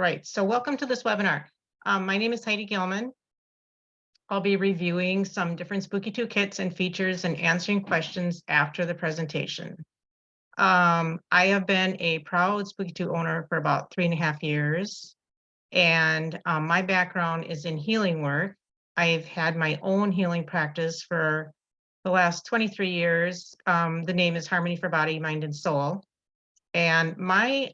right, so welcome to this webinar. My name is Heidi Gilman. I'll be reviewing some different Spooky2 kits and features and answering questions after the presentation. I have been a proud Spooky2 owner for about 3.5 years, and my background is in healing work. I've had my own healing practice for the last 23 years. The name is Harmony for Body, Mind, and Soul. And my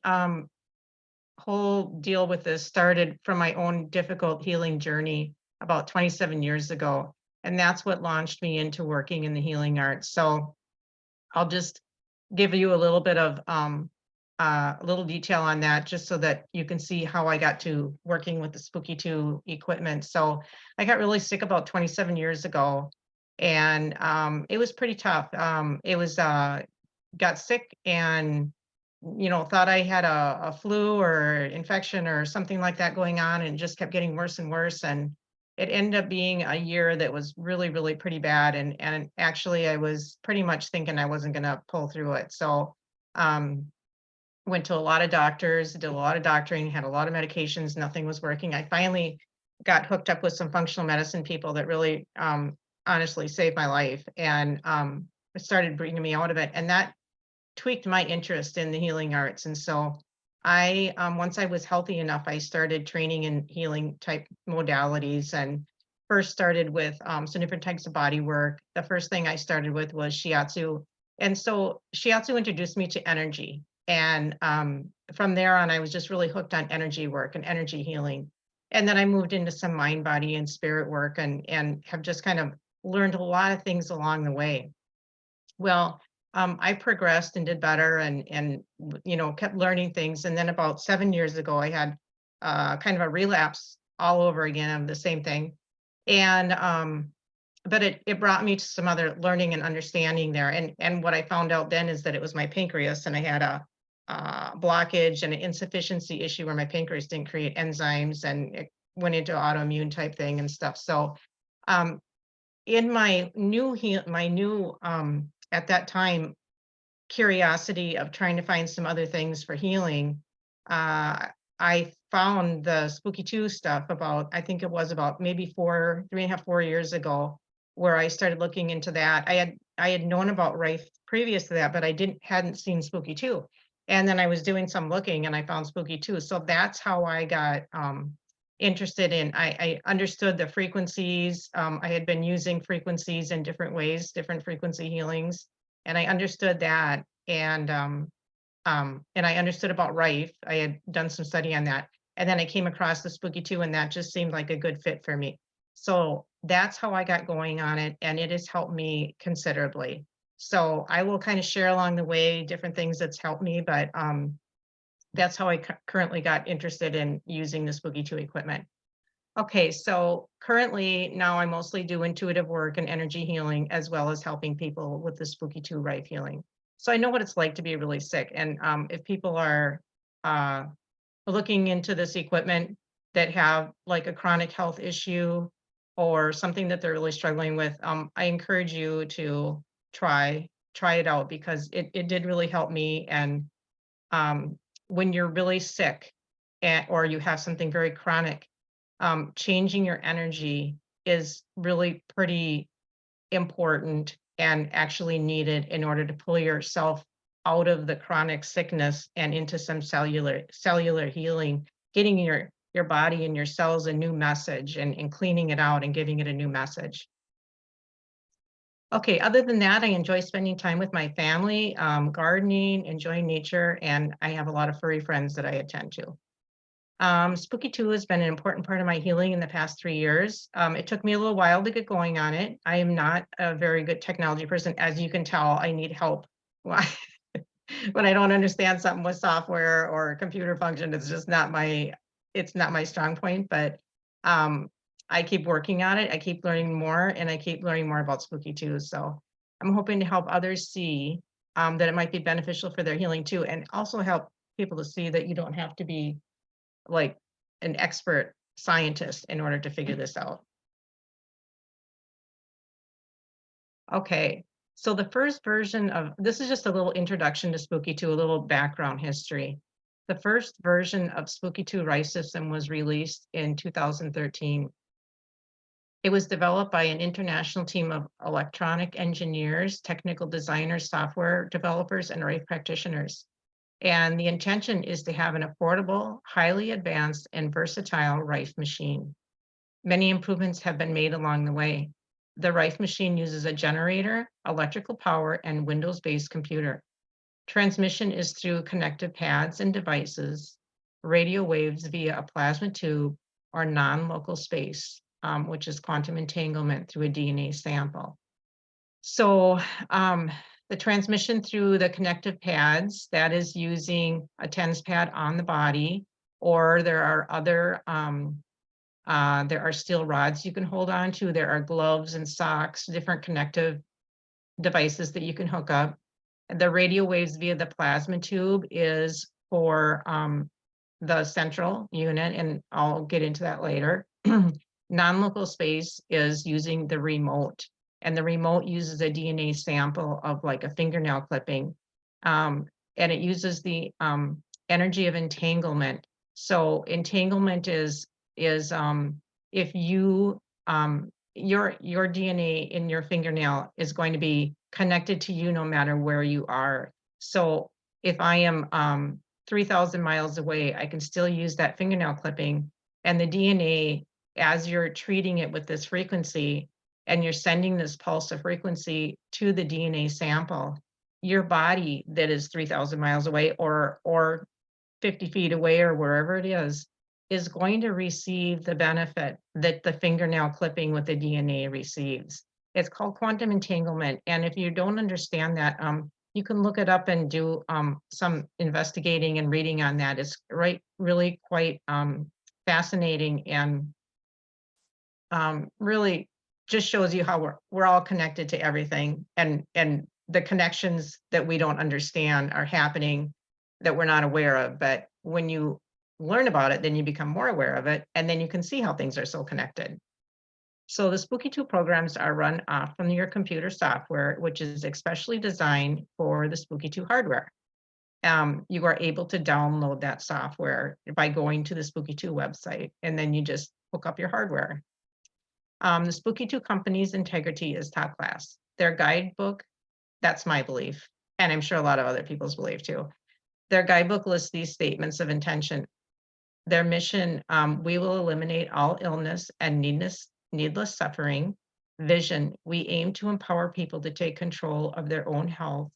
whole deal with this started from my own difficult healing journey about 27 years ago. And that's what launched me into working in the healing arts. So I'll just give you a little bit of a little detail on that, just so that you can see how I got to working with the Spooky2 equipment. So I got really sick about 27 years ago, and it was pretty tough. Got sick and thought I had a flu or infection or something like that going on, and just kept getting worse and worse. And it ended up being a year that was really, really pretty bad. And actually I was pretty much thinking I wasn't going to pull through it. So went to a lot of doctors, did a lot of doctoring, had a lot of medications, nothing was working. I finally got hooked up with some functional medicine people that really honestly saved my life, and it started bringing me out of it. And that tweaked my interest in the healing arts. And so I, once I was healthy enough, I started training in healing type modalities, and first started with some different types of body work. The first thing I started with was Shiatsu. And so Shiatsu introduced me to energy. And from there on, I was just really hooked on energy work and energy healing. And then I moved into some mind, body, and spirit work, and have just kind of learned a lot of things along the way. Well, I progressed and did better, and kept learning things. And then about 7 years ago, I had kind of a relapse all over again of the same thing. And but it brought me to some other learning and understanding there. And what I found out then is that it was my pancreas, and I had a blockage and an insufficiency issue where my pancreas didn't create enzymes, and it went into autoimmune type thing and stuff. So in my new at that time, curiosity of trying to find some other things for healing, I found the Spooky2 stuff about, I think it was about maybe 3.5, 4 years ago, where I started looking into that. I had known about Rife previous to that, but I hadn't seen Spooky2. And then I was doing some looking, and I found Spooky2. So that's how I got interested in, I understood the frequencies. I had been using frequencies in different ways, different frequency healings, and I understood that. And I understood about Rife. I had done some study on that. And then I came across the Spooky2, and that just seemed like a good fit for me. So that's how I got going on it, and it has helped me considerably. So I will kind of share along the way different things that's helped me, but that's how I currently got interested in using the Spooky2 equipment. Okay, so currently now I mostly do intuitive work and energy healing, as well as helping people with the Spooky2 Rife healing. So I know what it's like to be really sick. And if people are looking into this equipment that have like a chronic health issue or something that they're really struggling with, I encourage you to try it out, because it did really help me. And when you're really sick, or you have something very chronic, changing your energy is really pretty important and actually needed in order to pull yourself out of the chronic sickness and into some cellular healing, getting your body and your cells a new message, and cleaning it out and giving it a new message. Okay, other than that, I enjoy spending time with my family, gardening, enjoying nature, and I have a lot of furry friends that I attend to. Spooky2 has been an important part of my healing in the past 3 years. It took me a little while to get going on it. I am not a very good technology person. As you can tell, I need help. When I don't understand something with software or computer function, it's just not my strong point. But I keep working on it. I keep learning more, and I keep learning more about Spooky2. So I'm hoping to help others see that it might be beneficial for their healing too, and also help people to see that you don't have to be like an expert scientist in order to figure this out. Okay, so the first version of this is just a little introduction to Spooky2, a little background history. The first version of Spooky2 Rife system was released in 2013. It was developed by an international team of electronic engineers, technical designers, software developers, and Rife practitioners. And the intention is to have an affordable, highly advanced, and versatile Rife machine. Many improvements have been made along the way. The Rife machine uses a generator, electrical power, and Windows-based computer. Transmission is through connected pads and devices, radio waves via a plasma tube, or non-local space, which is quantum entanglement through a DNA sample. So the transmission through the connective pads, that is using a TENS pad on the body, or there are other, there are steel rods you can hold on to. There are gloves and socks, different connective devices that you can hook up. The radio waves via the plasma tube is for the central unit, and I'll get into that later. Non-local space is using the remote, and the remote uses a DNA sample of like a fingernail clipping, and it uses the energy of entanglement. So entanglement is if you your DNA in your fingernail is going to be connected to you no matter where you are. So if I am 3,000 miles away, I can still use that fingernail clipping, and the DNA, as you're treating it with this frequency and you're sending this pulse of frequency to the DNA sample, your body that is 3,000 miles away or 50 feet away or wherever it is going to receive the benefit that the fingernail clipping with the DNA receives. It's called quantum entanglement. And if you don't understand that, you can look it up and do some investigating and reading on that. It's really quite fascinating, and really just shows you how we're all connected to everything, and the connections that we don't understand are happening that we're not aware of. But when you learn about it, then you become more aware of it, and then you can see how things are so connected. So the Spooky2 programs are run off from your computer software, which is especially designed for the Spooky2 hardware. You are able to download that software by going to the Spooky2 website, and then you just hook up your hardware. The Spooky2 company's integrity is top class. Their guidebook, that's my belief, and I'm sure a lot of other people's belief too. Their guidebook lists these statements of intention. Their mission, we will eliminate all illness and needless suffering. Vision, we aim to empower people to take control of their own health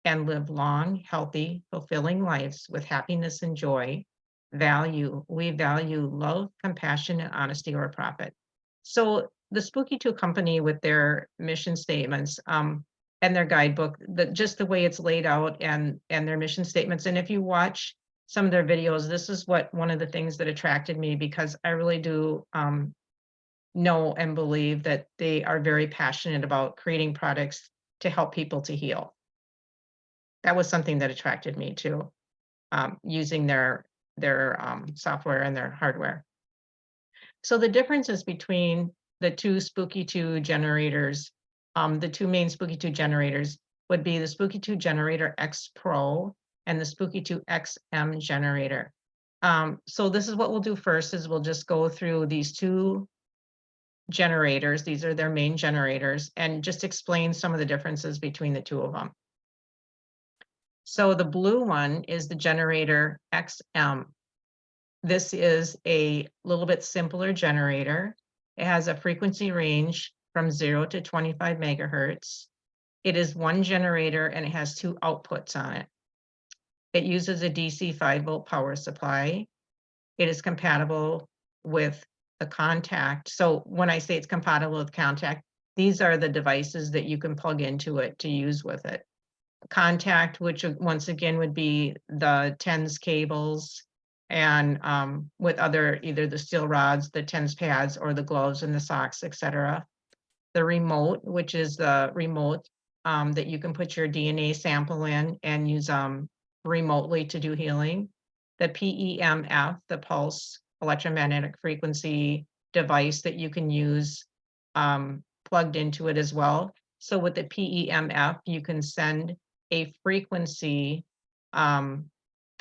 and live long, healthy, fulfilling lives with happiness and joy. Value, we value love, compassion, and honesty or profit. So the Spooky2 company, with their mission statements and their guidebook, just the way it's laid out, and their mission statements. And if you watch some of their videos, this is one of the things that attracted me, because I really do know and believe that they are very passionate about creating products to help people to heal. That was something that attracted me to using their software and their hardware. So the differences between the two Spooky2 generators, the two main Spooky2 generators would be the Spooky2 Generator X Pro and the Spooky2 XM generator. So this is what we'll do first, is we'll just go through these two generators. These are their main generators, and just explain some of the differences between the two of them. So the blue one is the Generator XM. This is a little bit simpler generator. It has a frequency range from 0 to 25 megahertz. It is one generator, and it has two outputs on it. It uses a DC 5-volt power supply. It is compatible with the contact. So when I say it's compatible with contact, these are the devices that you can plug into it to use with it. Contact, which once again would be the TENS cables, and with either the steel rods, the TENS pads, or the gloves and the socks, etc. The remote, which is the remote that you can put your DNA sample in and use remotely to do healing. The PEMF, the pulse electromagnetic frequency device that you can use plugged into it as well. So with the PEMF, you can send a frequency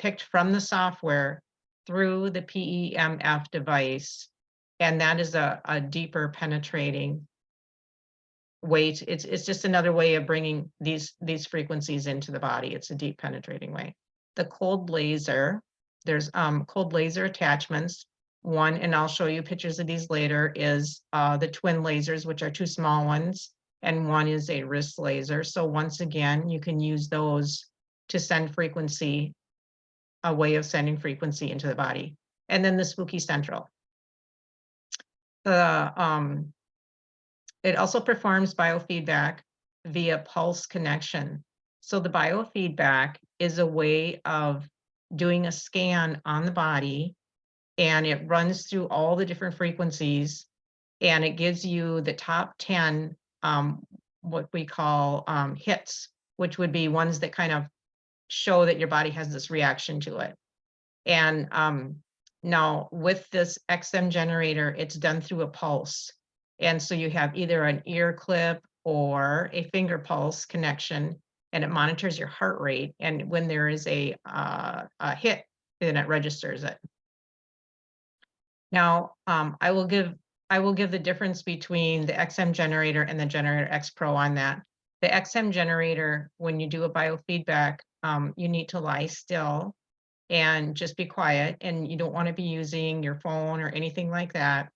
picked from the software through the PEMF device, and that is a deeper penetrating way. It's just another way of bringing these frequencies into the body. It's a deep penetrating way. The cold laser, there's cold laser attachments. One, and I'll show you pictures of these later, is the twin lasers, which are two small ones, and one is a wrist laser. So once again, you can use those to send frequency, a way of sending frequency into the body. And then the Spooky Central. It also performs biofeedback via pulse connection. So the biofeedback is a way of doing a scan on the body, and it runs through all the different frequencies, and it gives you the top 10, what we call hits, which would be ones that kind of show that your body has this reaction to it. And now with this XM generator, it's done through a pulse. And so you have either an ear clip or a finger pulse connection, and it monitors your heart rate. And when there is a hit, then it registers it. Now, I will give the difference between the XM generator and the Generator X Pro on that. The XM generator, when you do a biofeedback, you need to lie still and just be quiet, and you don't want to be using your phone or anything like that.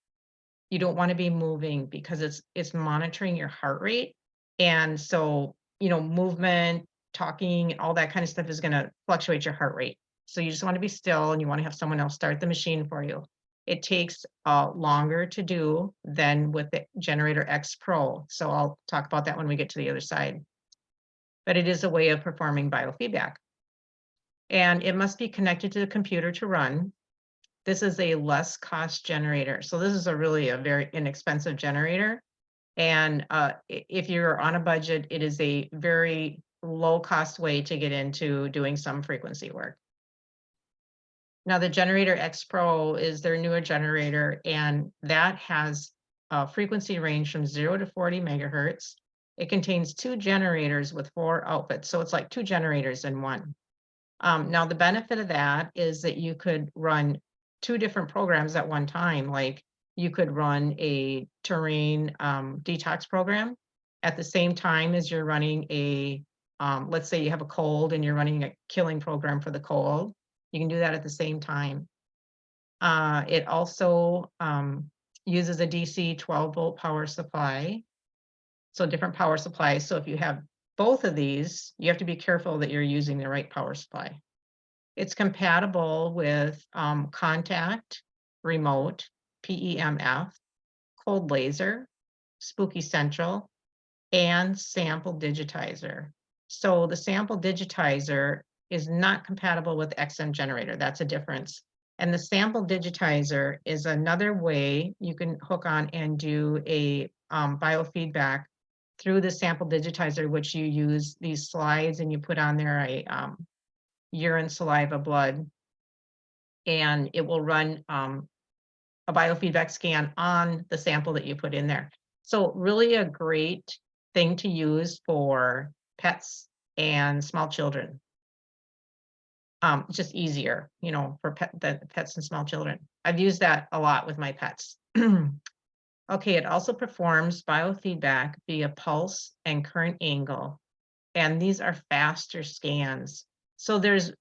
You don't want to be moving because it's monitoring your heart rate. And so, movement, talking, all that kind of stuff is going to fluctuate your heart rate. So you just want to be still, and you want to have someone else start the machine for you. It takes longer to do than with the Generator X Pro. So I'll talk about that when we get to the other side. But it is a way of performing biofeedback. And it must be connected to the computer to run. This is a less cost generator. So this is a very inexpensive generator. And if you're on a budget, it is a very low cost way to get into doing some frequency work. Now the Generator X Pro is their newer generator, and that has a frequency range from 0 to 40 megahertz. It contains 2 generators with 4 outputs. So it's like 2 generators in one. Now the benefit of that is that you could run 2 different programs at one time. Like you could run a terrain detox program at the same time as you're running let's say you have a cold and you're running a killing program for the cold. You can do that at the same time. It also uses a DC 12-volt power supply. So different power supplies. So if you have both of these, you have to be careful that you're using the right power supply. It's compatible with contact, remote, PEMF, cold laser, Spooky Central, and sample digitizer. So the sample digitizer is not compatible with XM generator. That's a difference. And the sample digitizer is another way you can hook on and do a biofeedback through the sample digitizer, which you use these slides and you put on there a urine, saliva, blood, and it will run a biofeedback scan on the sample that you put in there. So really a great thing to use for pets and small children. Just easier, for the pets and small children. I've used that a lot with my pets. Okay, it also performs biofeedback via pulse and current angle, and these are faster scans. So there's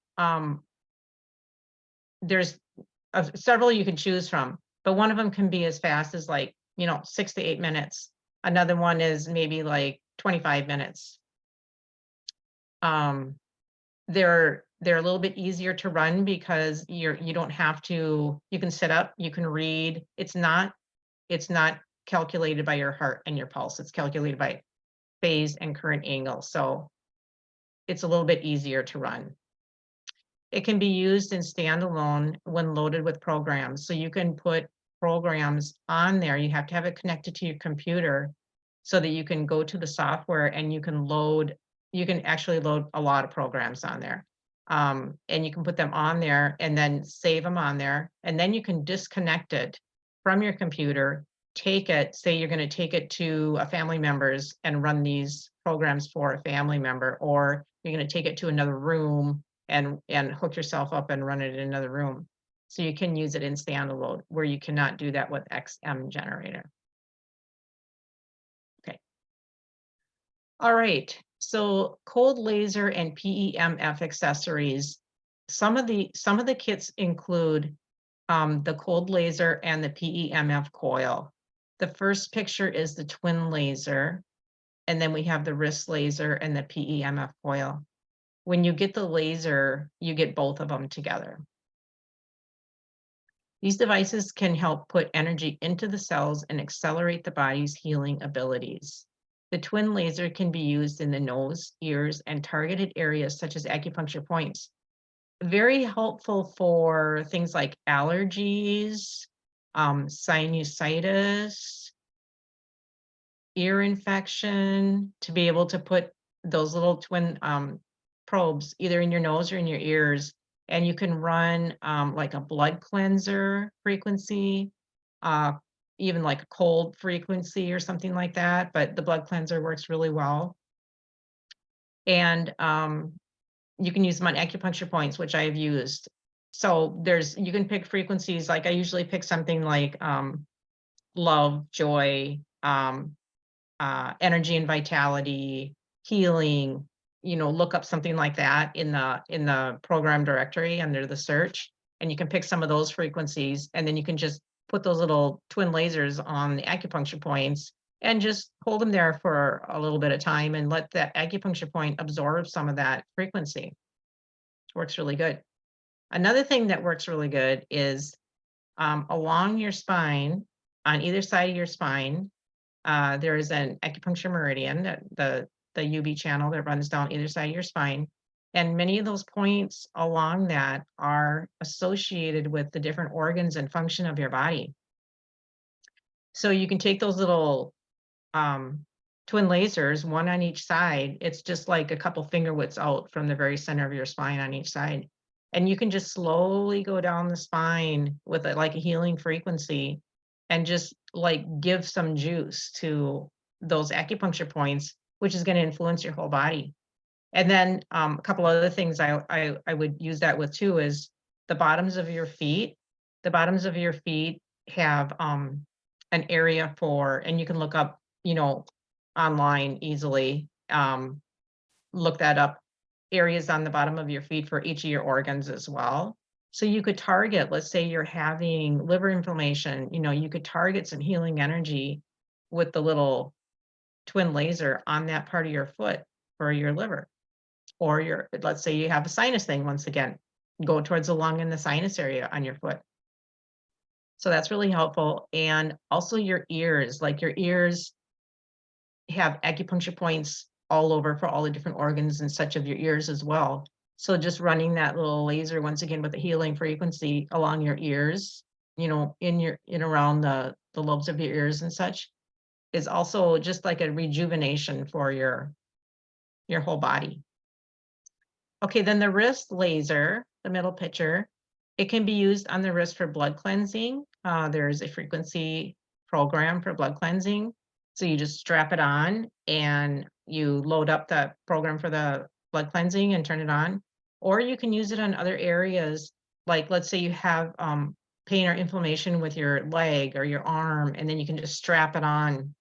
several you can choose from, but one of them can be as fast as 6 to 8 minutes. Another one is maybe like 25 minutes. They're a little bit easier to run because you don't have to, you can sit up, you can read. It's not calculated by your heart and your pulse. It's calculated by phase and current angle. So it's a little bit easier to run. It can be used in standalone when loaded with programs. So you can put programs on there. You have to have it connected to your computer so that you can go to the software and you can actually load a lot of programs on there. And you can put them on there and then save them on there. And then you can disconnect it from your computer, take it, say you're going to take it to a family member's and run these programs for a family member, or you're going to take it to another room and hook yourself up and run it in another room. So you can use it in standalone, where you cannot do that with XM generator. Okay. All right. So cold laser and PEMF accessories. Some of the kits include the cold laser and the PEMF coil. The first picture is the twin laser, and then we have the wrist laser and the PEMF coil. When you get the laser, you get both of them together. These devices can help put energy into the cells and accelerate the body's healing abilities. The twin laser can be used in the nose, ears, and targeted areas such as acupuncture points. Very helpful for things like allergies, sinusitis, ear infection, to be able to put those little twin probes either in your nose or in your ears. And you can run like a blood cleanser frequency, even like a cold frequency or something like that. But the blood cleanser works really well. And you can use them on acupuncture points, which I have used. So you can pick frequencies. Like I usually pick something like love, joy, energy and vitality, healing, look up something like that in the program directory under the search, and you can pick some of those frequencies, and then you can just put those little twin lasers on the acupuncture points and just hold them there for a little bit of time and let that acupuncture point absorb some of that frequency. It works really good. Another thing that works really good is along your spine, on either side of your spine, there is an acupuncture meridian, the UV channel that runs down either side of your spine. And many of those points along that are associated with the different organs and function of your body. So you can take those little twin lasers, one on each side. It's just like a couple finger widths out from the very center of your spine on each side. And you can just slowly go down the spine with like a healing frequency and just like give some juice to those acupuncture points, which is going to influence your whole body. And then a couple other things I would use that with too is the bottoms of your feet. The bottoms of your feet have an area for, and you can look up, online easily, look that up, areas on the bottom of your feet for each of your organs as well. So you could target, let's say you're having liver inflammation, you could target some healing energy with the little twin laser on that part of your foot for your liver. Or let's say you have a sinus thing, once again, go towards the lung and the sinus area on your foot. So that's really helpful. And also your ears, like your ears have acupuncture points all over for all the different organs and such of your ears as well. So just running that little laser, once again, with a healing frequency along your ears, in around the lobes of your ears and such, is also just like a rejuvenation for your whole body. Okay, then the wrist laser, the middle picture, it can be used on the wrist for blood cleansing. There's a frequency program for blood cleansing. So you just strap it on and you load up the program for the blood cleansing and turn it on. Or you can use it on other areas, like let's say you have pain or inflammation with your leg or your arm, and then you can just strap it on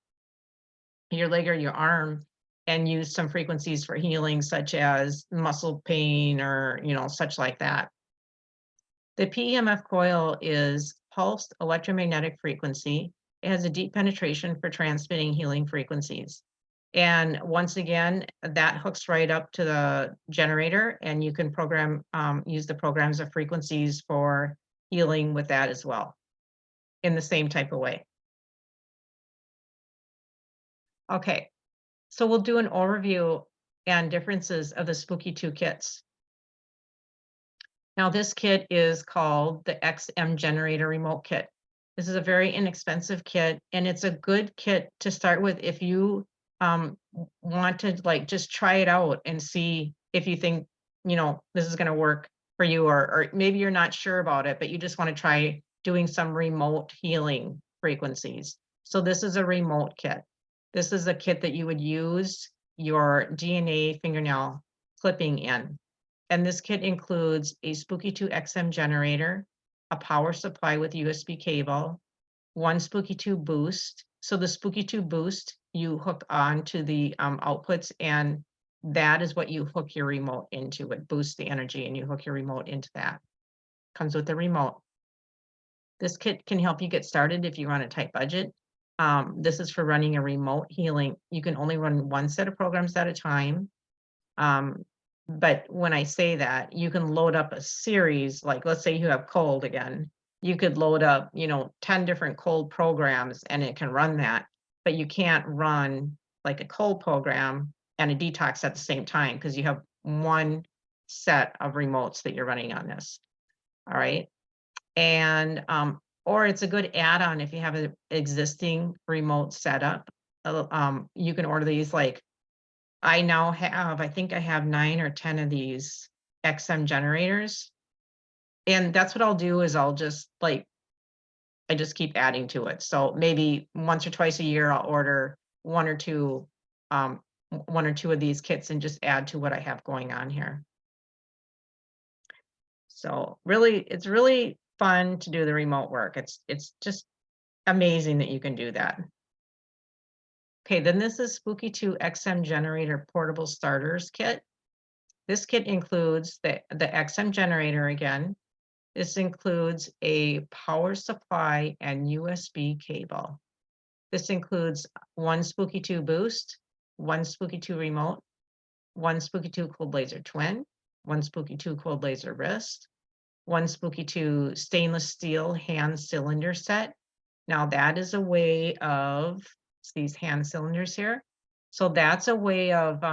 your leg or your arm and use some frequencies for healing, such as muscle pain or, such like that. The PEMF coil is pulsed electromagnetic frequency. It has a deep penetration for transmitting healing frequencies. And once again, that hooks right up to the generator, and you can use the programs of frequencies for healing with that as well, in the same type of way. Okay, so we'll do an overview and differences of the Spooky2 kits. Now, this kit is called the XM Generator Remote Kit. This is a very inexpensive kit, and it's a good kit to start with if you want to just try it out and see if you think, this is going to work for you, or maybe you're not sure about it, but you just want to try doing some remote healing frequencies. So this is a remote kit. This is a kit that you would use your DNA fingernail clipping in. And this kit includes a Spooky2 XM generator, a power supply with USB cable, one Spooky2 boost. So the Spooky2 boost, you hook on to the outputs, and that is what you hook your remote into. It boosts the energy and you hook your remote into that. Comes with the remote. This kit can help you get started if you're on a tight budget. This is for running a remote healing. You can only run one set of programs at a time. But when I say that, you can load up a series, like let's say you have cold again, you could load up, 10 different cold programs and it can run that, but you can't run like a cold program and a detox at the same time because you have one set of remotes that you're running on this. All right. And, or it's a good add-on if you have an existing remote setup. You can order these like I now have, I think I have 9 or 10 of these XM generators. And that's what I'll do is I'll just I just keep adding to it. So maybe once or twice a year, I'll order one or two of these kits and just add to what I have going on here. So really, it's really fun to do the remote work. It's just amazing that you can do that. Okay, then this is Spooky2 XM Generator Portable Starters Kit. This kit includes the XM generator again. This includes a power supply and USB cable. This includes one Spooky2 boost, one Spooky2 remote, one Spooky2 cold laser twin, one Spooky2 cold laser wrist, one Spooky2 stainless steel hand cylinder set. Now that is a way of these hand cylinders here. So that's a way of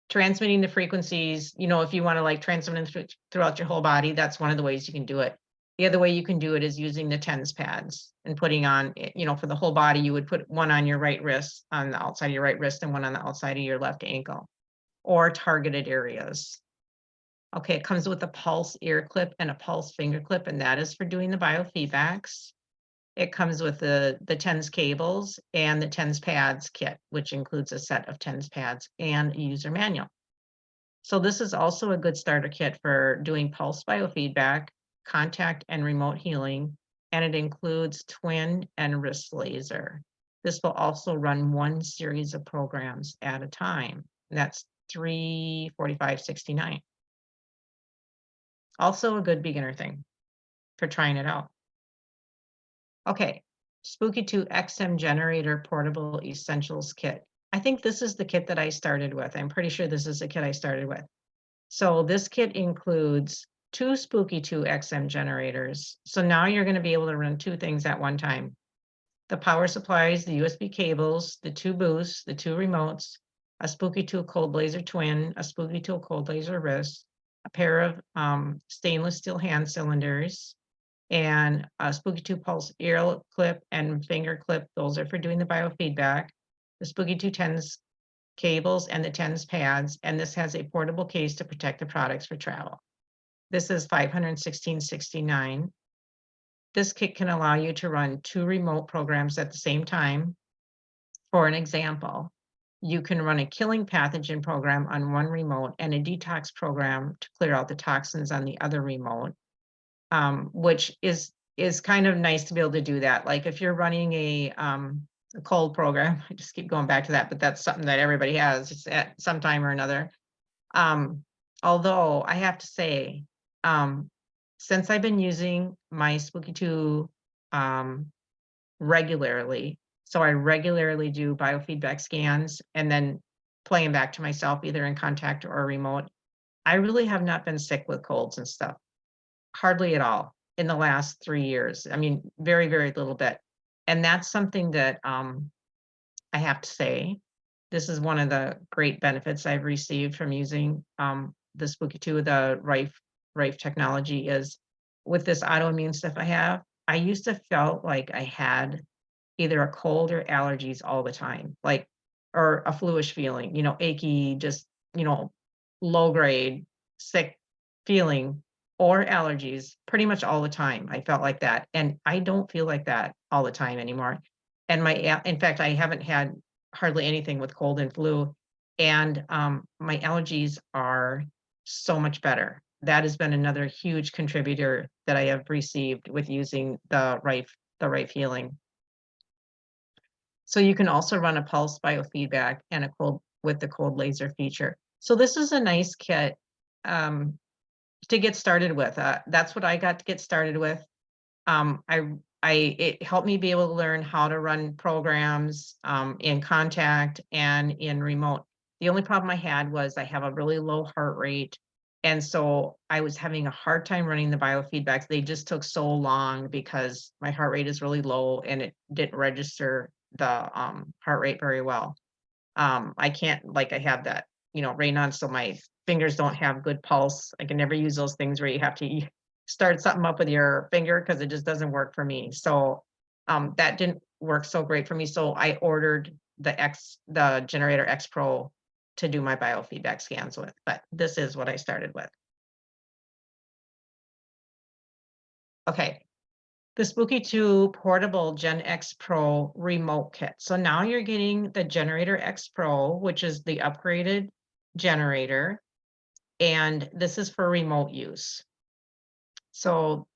transmitting the frequencies, if you want to like transmit them throughout your whole body, that's one of the ways you can do it. The other way you can do it is using the TENS pads and putting on, for the whole body, you would put one on your right wrist, on the outside of your right wrist, and one on the outside of your left ankle, or targeted areas. Okay, it comes with a pulse ear clip and a pulse finger clip, and that is for doing the biofeedbacks. It comes with the TENS cables and the TENS pads kit, which includes a set of TENS pads and a user manual. So this is also a good starter kit for doing pulse biofeedback, contact and remote healing, and it includes twin and wrist laser. This will also run one series of programs at a time. That's 345.69. Also a good beginner thing for trying it out. Okay, Spooky2 XM Generator Portable Essentials Kit. I think this is the kit that I started with. I'm pretty sure this is the kit I started with. So this kit includes 2 Spooky2 XM generators. So now you're going to be able to run 2 things at one time. The power supplies, the USB cables, the 2 boosts, the 2 remotes, a Spooky2 cold laser twin, a Spooky2 cold laser wrist, a pair of stainless steel hand cylinders, and a Spooky2 pulse ear clip and finger clip. Those are for doing the biofeedback. The Spooky2 TENS cables and the TENS pads, and this has a portable case to protect the products for travel. This is $516.69. This kit can allow you to run 2 remote programs at the same time. For an example, you can run a killing pathogen program on one remote and a detox program to clear out the toxins on the other remote. Which is kind of nice to be able to do that. Like if you're running a cold program, I just keep going back to that, but that's something that everybody has at some time or another. Although I have to say, since I've been using my Spooky2 regularly, so I regularly do biofeedback scans and then play them back to myself, either in contact or remote, I really have not been sick with colds and stuff. Hardly at all in the last 3 years. I mean, very, very little bit. And that's something that I have to say, this is one of the great benefits I've received from using the Spooky2, the Rife technology, is with this autoimmune stuff I have. I used to felt like I had either a cold or allergies all the time, or a fluish feeling, achy, just, low grade, sick feeling, or allergies pretty much all the time. I felt like that. And I don't feel like that all the time anymore. And in fact, I haven't had hardly anything with cold and flu. And my allergies are so much better. That has been another huge contributor that I have received with using the Rife healing. So you can also run a pulse biofeedback and a cold with the cold laser feature. So this is a nice kit to get started with. That's what I got to get started with. It helped me be able to learn how to run programs in contact and in remote. The only problem I had was I have a really low heart rate. And so I was having a hard time running the biofeedbacks. They just took so long because my heart rate is really low and it didn't register the heart rate very well. I can't, like, I have that, rain on, so my fingers don't have good pulse. I can never use those things where you have to start something up with your finger because it just doesn't work for me. So that didn't work so great for me. So I ordered the Generator X Pro to do my biofeedback scans with, but this is what I started with. Okay. The Spooky2 Portable Gen X Pro Remote Kit. So now you're getting the Generator X Pro, which is the upgraded generator, and this is for remote use. So,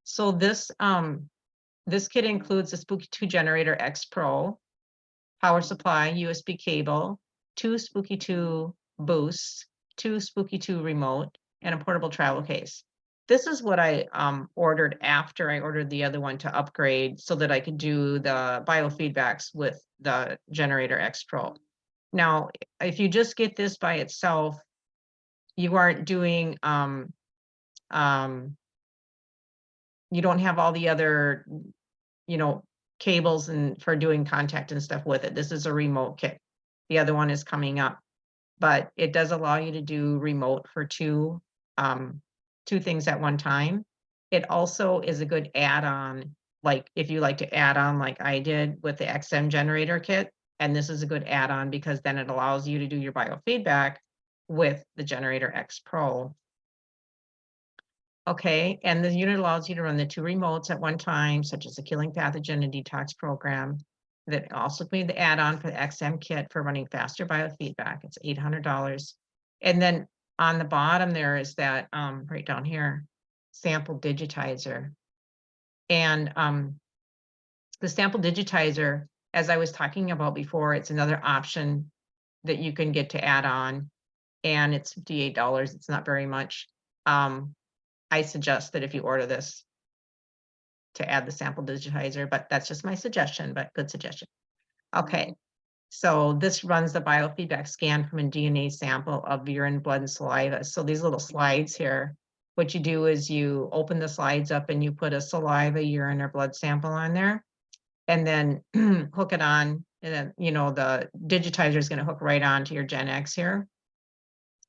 so this kit includes the Spooky2 Generator X Pro, power supply, USB cable, 2 Spooky2 boosts, 2 Spooky2 remote, and a portable travel case. This is what I ordered after I ordered the other one to upgrade so that I could do the biofeedbacks with the Generator X Pro. Now, if you just get this by itself, you aren't doing, you don't have all the other, cables and for doing contact and stuff with it. This is a remote kit. The other one is coming up, but it does allow you to do remote for two things at one time. It also is a good add-on, like if you like to add on like I did with the XM generator kit, and this is a good add-on because then it allows you to do your biofeedback with the Generator X Pro. Okay, and the unit allows you to run the 2 remotes at one time, such as a killing pathogen and detox program. That also be the add-on for the XM kit for running faster biofeedback. It's $800. And then on the bottom there is that right down here, sample digitizer. And the sample digitizer, as I was talking about before, it's another option that you can get to add on, and it's $58. It's not very much. I suggest that if you order this to add the sample digitizer, but that's just my suggestion, but good suggestion. Okay, so this runs the biofeedback scan from a DNA sample of urine, blood, and saliva. So these little slides here, what you do is you open the slides up and you put a saliva, urine, or blood sample on there, and then hook it on, and then, the digitizer is going to hook right on to your Gen X here.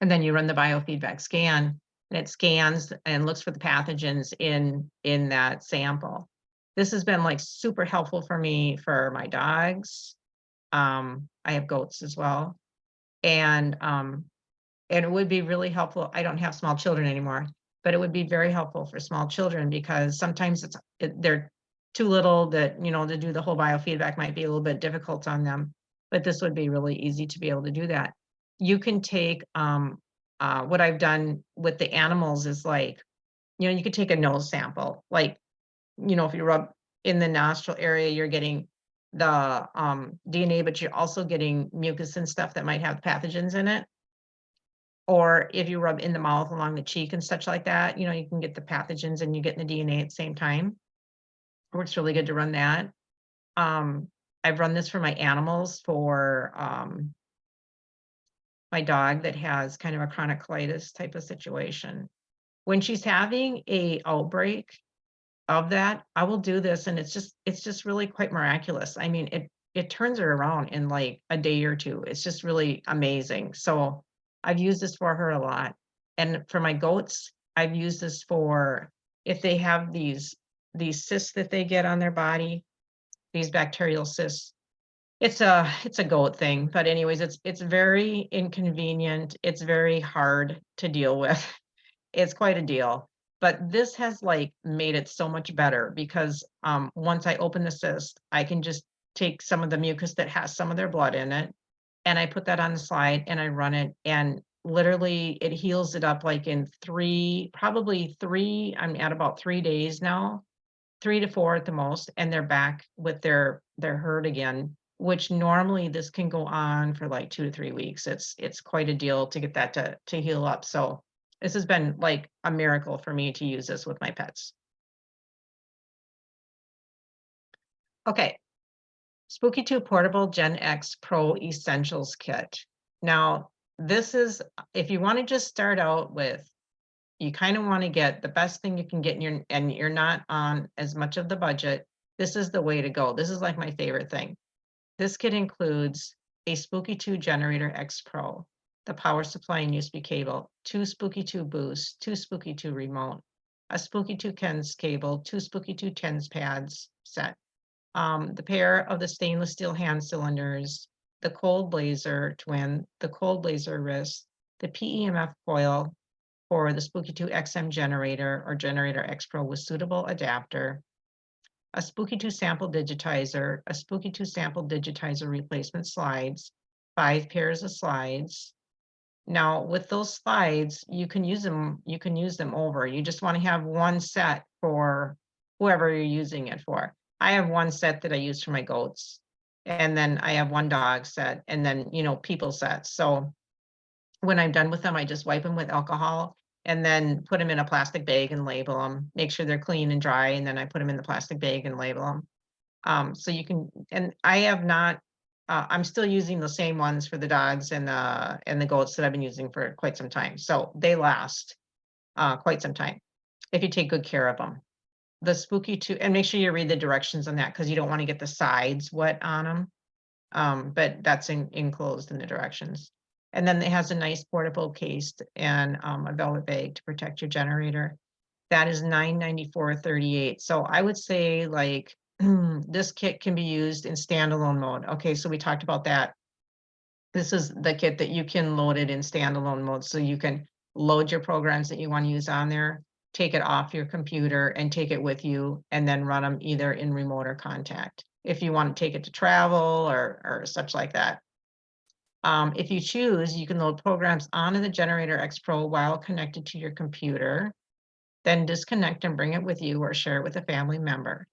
And then you run the biofeedback scan, and it scans and looks for the pathogens in that sample. This has been like super helpful for me for my dogs. I have goats as well. And it would be really helpful. I don't have small children anymore, but it would be very helpful for small children because sometimes they're too little that, to do the whole biofeedback might be a little bit difficult on them, but this would be really easy to be able to do that. You can take, what I've done with the animals is like, you could take a nose sample, like, if you rub in the nostril area, you're getting the DNA, but you're also getting mucus and stuff that might have pathogens in it. Or if you rub in the mouth along the cheek and such like that, you can get the pathogens and you get the DNA at the same time. It works really good to run that. I've run this for my animals for my dog that has kind of a chronic colitis type of situation. When she's having a outbreak of that, I will do this, and it's just really quite miraculous. I mean, it turns her around in like a day or two. It's just really amazing. So I've used this for her a lot. And for my goats, I've used this for if they have these cysts that they get on their body, these bacterial cysts. It's a goat thing, but anyways, it's very inconvenient. It's very hard to deal with. It's quite a deal. But this has like made it so much better because once I open the cyst, I can just take some of the mucus that has some of their blood in it, and I put that on the slide and I run it, and literally it heals it up like in probably three, I'm at about 3 days now, 3 to 4 at the most, and they're back with their herd again, which normally this can go on for like 2 to 3 weeks. It's quite a deal to get that to heal up. So this has been like a miracle for me to use this with my pets. Okay. Spooky2 Portable Gen X Pro Essentials Kit. Now, this is, if you want to just start out with, you kind of want to get the best thing you can get and you're not on as much of the budget, this is the way to go. This is like my favorite thing. This kit includes a Spooky2 Generator X Pro, the power supply and USB cable, 2 Spooky2 boosts, 2 Spooky2 remote, a Spooky2 TENS cable, 2 Spooky2 TENS pads set, the pair of the stainless steel hand cylinders, the cold blazer twin, the cold blazer wrist, the PEMF coil for the Spooky2 XM generator or Generator X Pro with suitable adapter, a Spooky2 sample digitizer, a Spooky2 sample digitizer replacement slides, 5 pairs of slides. Now with those slides, you can use them over. You just want to have one set for whoever you're using it for. I have one set that I use for my goats, and then I have one dog set, and then, people sets. So when I'm done with them, I just wipe them with alcohol and then put them in a plastic bag and label them, make sure they're clean and dry. And then I put them in the plastic bag and label them. So you can, and I have not, I'm still using the same ones for the dogs and the goats that I've been using for quite some time. So they last quite some time if you take good care of them. The Spooky2, and make sure you read the directions on that because you don't want to get the sides wet on them. But that's enclosed in the directions. And then it has a nice portable case and a velvet bag to protect your generator. That is $994.38. So I would say like this kit can be used in standalone mode. Okay, so we talked about that. This is the kit that you can load it in standalone mode. So you can load your programs that you want to use on there, take it off your computer and take it with you, and then run them either in remote or contact if you want to take it to travel or such like that. If you choose, you can load programs onto the Generator X Pro while connected to your computer, then disconnect and bring it with you or share it with a family member.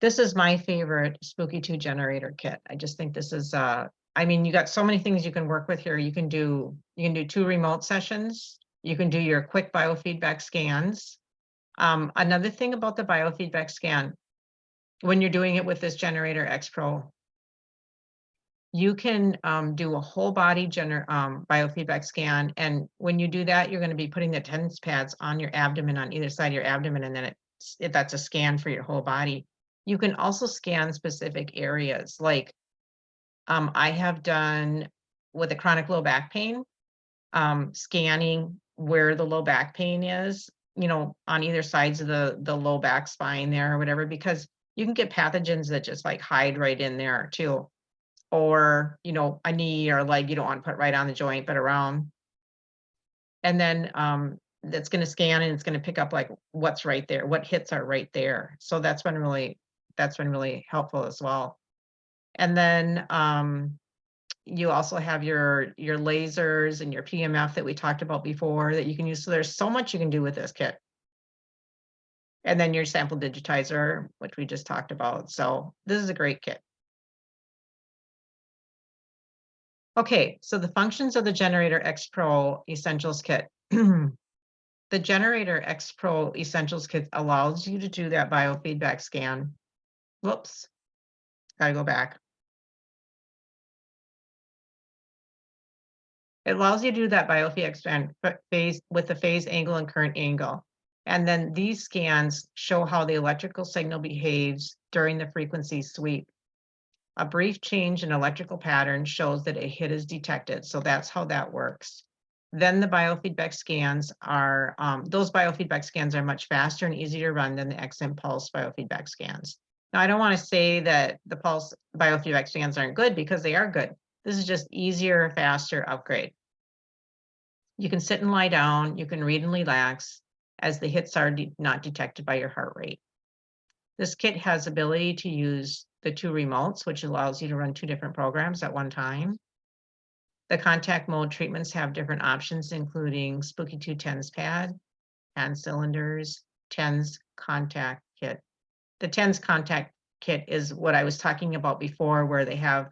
This is my favorite Spooky2 generator kit. I just think this is, you got so many things you can work with here. You can do 2 remote sessions. You can do your quick biofeedback scans. Another thing about the biofeedback scan, when you're doing it with this Generator X Pro, you can do a whole body biofeedback scan. And when you do that, you're going to be putting the TENS pads on your abdomen, on either side of your abdomen, and then that's a scan for your whole body. You can also scan specific areas. Like I have done with the chronic low back pain, scanning where the low back pain is, on either sides of the low back spine there or whatever, because you can get pathogens that just like hide right in there too. Or, a knee or a leg you don't want to put right on the joint, but around. And then that's going to scan and it's going to pick up like what's right there, what hits are right there. So that's been really helpful as well. And then you also have your lasers and your PMF that we talked about before that you can use. So there's so much you can do with this kit. And then your sample digitizer, which we just talked about. So this is a great kit. Okay, so the functions of the Generator X Pro Essentials Kit. The Generator X Pro Essentials Kit allows you to do that biofeedback scan. Whoops, gotta go back. It allows you to do that biofeedback scan phase with the phase angle and current angle. And then these scans show how the electrical signal behaves during the frequency sweep. A brief change in electrical pattern shows that a hit is detected. So that's how that works. Then the biofeedback scans are, those biofeedback scans are much faster and easier to run than the XM Pulse biofeedback scans. Now, I don't want to say that the Pulse biofeedback scans aren't good, because they are good. This is just easier, faster upgrade. You can sit and lie down. You can read and relax as the hits are not detected by your heart rate. This kit has ability to use the two remotes, which allows you to run two different programs at one time. The contact mode treatments have different options, including Spooky2 TENS pad, hand cylinders, TENS contact kit. The TENS contact kit is what I was talking about before, where they have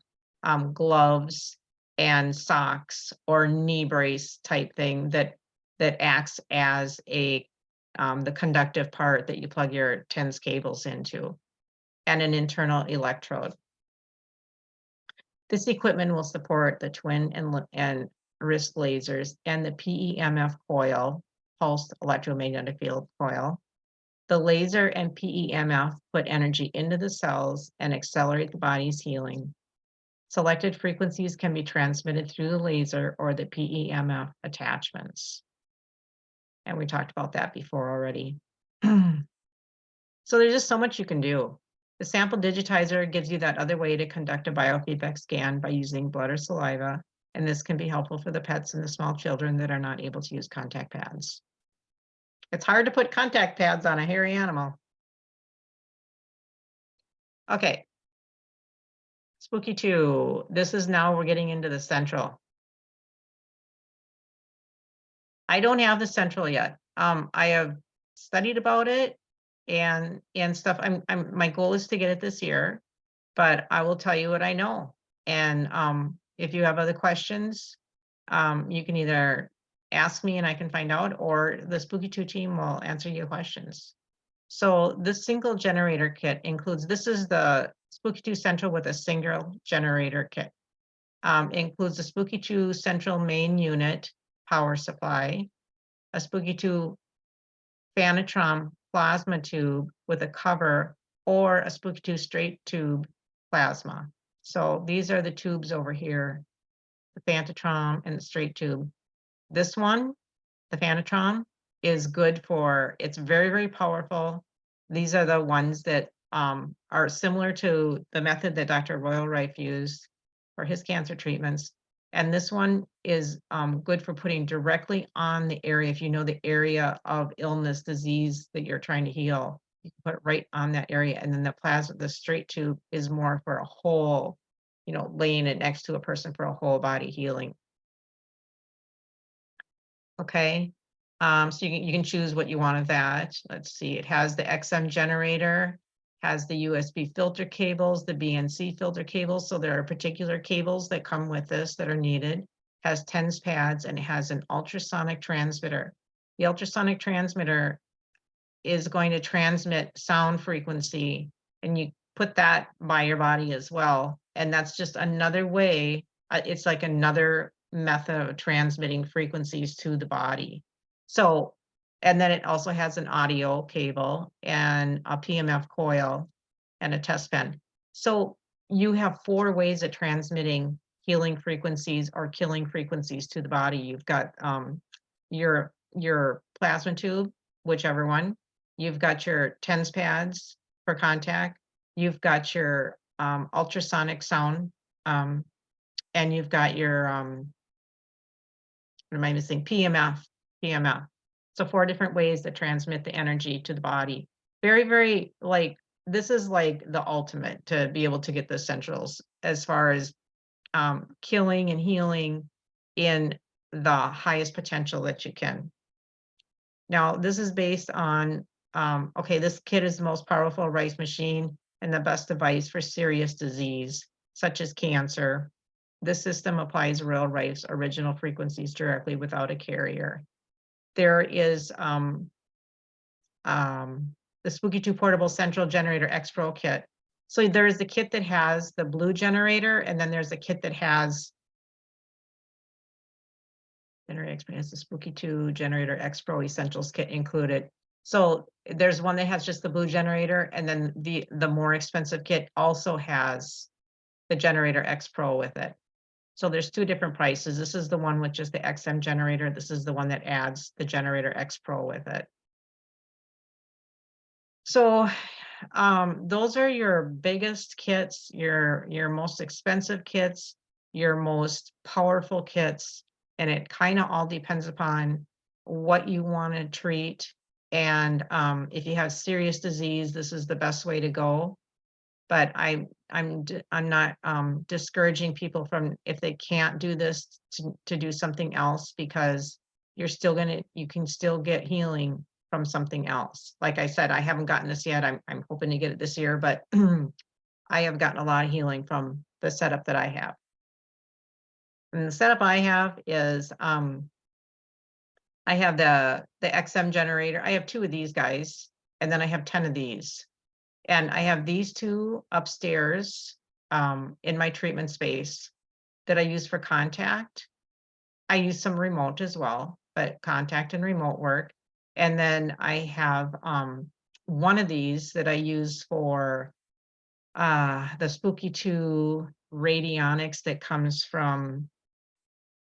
gloves and socks or knee brace type thing that acts as a the conductive part that you plug your TENS cables into, and an internal electrode. This equipment will support the twin and wrist lasers and the PEMF coil, pulsed electromagnetic field coil. The laser and PEMF put energy into the cells and accelerate the body's healing. Selected frequencies can be transmitted through the laser or the PEMF attachments. And we talked about that before already. So there's just so much you can do. The sample digitizer gives you that other way to conduct a biofeedback scan by using blood or saliva, and this can be helpful for the pets and the small children that are not able to use contact pads. It's hard to put contact pads on a hairy animal. Okay. Spooky2. This is now we're getting into the central. I don't have the central yet. I have studied about it and stuff. My goal is to get it this year, but I will tell you what I know. And if you have other questions, you can either ask me and I can find out, or the Spooky2 team will answer your questions. So this single generator kit includes, this is the Spooky2 Central with a single generator kit. Includes the Spooky2 Central main unit power supply, a Spooky2 Phanatron plasma tube with a cover, or a Spooky2 straight tube plasma. So these are the tubes over here, the Phanatron and the straight tube. This one, the Phanatron, is good for, it's very, very powerful. These are the ones that are similar to the method that Dr. Royal Rife used for his cancer treatments. And this one is good for putting directly on the area. If you know the area of illness, disease that you're trying to heal, you can put it right on that area. And then the plasma, the straight tube, is more for a whole, you know, laying it next to a person for a whole body healing. Okay, so you can choose what you want of that. Let's see, it has the XM generator, has the USB filter cables, the BNC filter cables. So there are particular cables that come with this that are needed. Has TENS pads, and it has an ultrasonic transmitter. The ultrasonic transmitter is going to transmit sound frequency, and you put that by your body as well. And that's just another way, it's like another method of transmitting frequencies to the body. So, and then it also has an audio cable and a PMF coil and a test pen. So you have 4 ways of transmitting healing frequencies or killing frequencies to the body. You've got your plasma tube, whichever one. You've got your TENS pads for contact. You've got your ultrasonic sound, and you've got your what am I missing? PMF. So 4 different ways to transmit the energy to the body. Very, very, like, this is like the ultimate to be able to get the centrals as far as killing and healing in the highest potential that you can. Now, this is based on, okay, this kit is the most powerful rice machine and the best device for serious disease, such as cancer. This system applies Royal Rife's original frequencies directly without a carrier. There is the Spooky2 Portable Central Generator X Pro kit. So there is the kit that has the blue generator, and then there's the kit that has Generator X Pro, has the Spooky2 Generator X Pro Essentials kit included. So there's one that has just the blue generator, and then the more expensive kit also has the Generator X Pro with it. So there's 2 different prices. This is the one with just the XM generator. This is the one that adds the Generator X Pro with it. So those are your biggest kits, your most expensive kits, your most powerful kits, and it kind of all depends upon what you want to treat. And if you have serious disease, this is the best way to go. but I'm not discouraging people from, if they can't do this, to do something else, because you can still get healing from something else. Like I said, I haven't gotten this yet. I'm hoping to get it this year, but I have gotten a lot of healing from the setup that I have. And the setup I have is I have the XM generator. I have 2 of these guys, and then I have 10 of these. And I have these 2 upstairs in my treatment space that I use for contact. I use some remote as well, but contact and remote work. And then I have one of these that I use for the Spooky2 radionics that comes from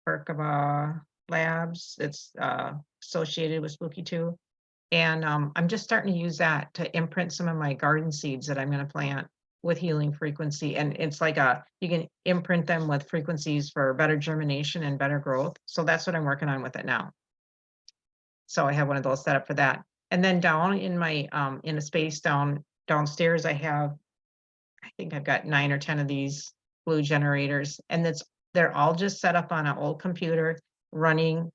Berkaba Labs. It's associated with Spooky2. And I'm just starting to use that to imprint some of my garden seeds that I'm going to plant with healing frequency. And it's like you can imprint them with frequencies for better germination and better growth. So that's what I'm working on with it now. So I have one of those set up for that. And then down in my, in a space downstairs, I think I've got 9 or 10 of these blue generators, and they're all just set up on an old computer running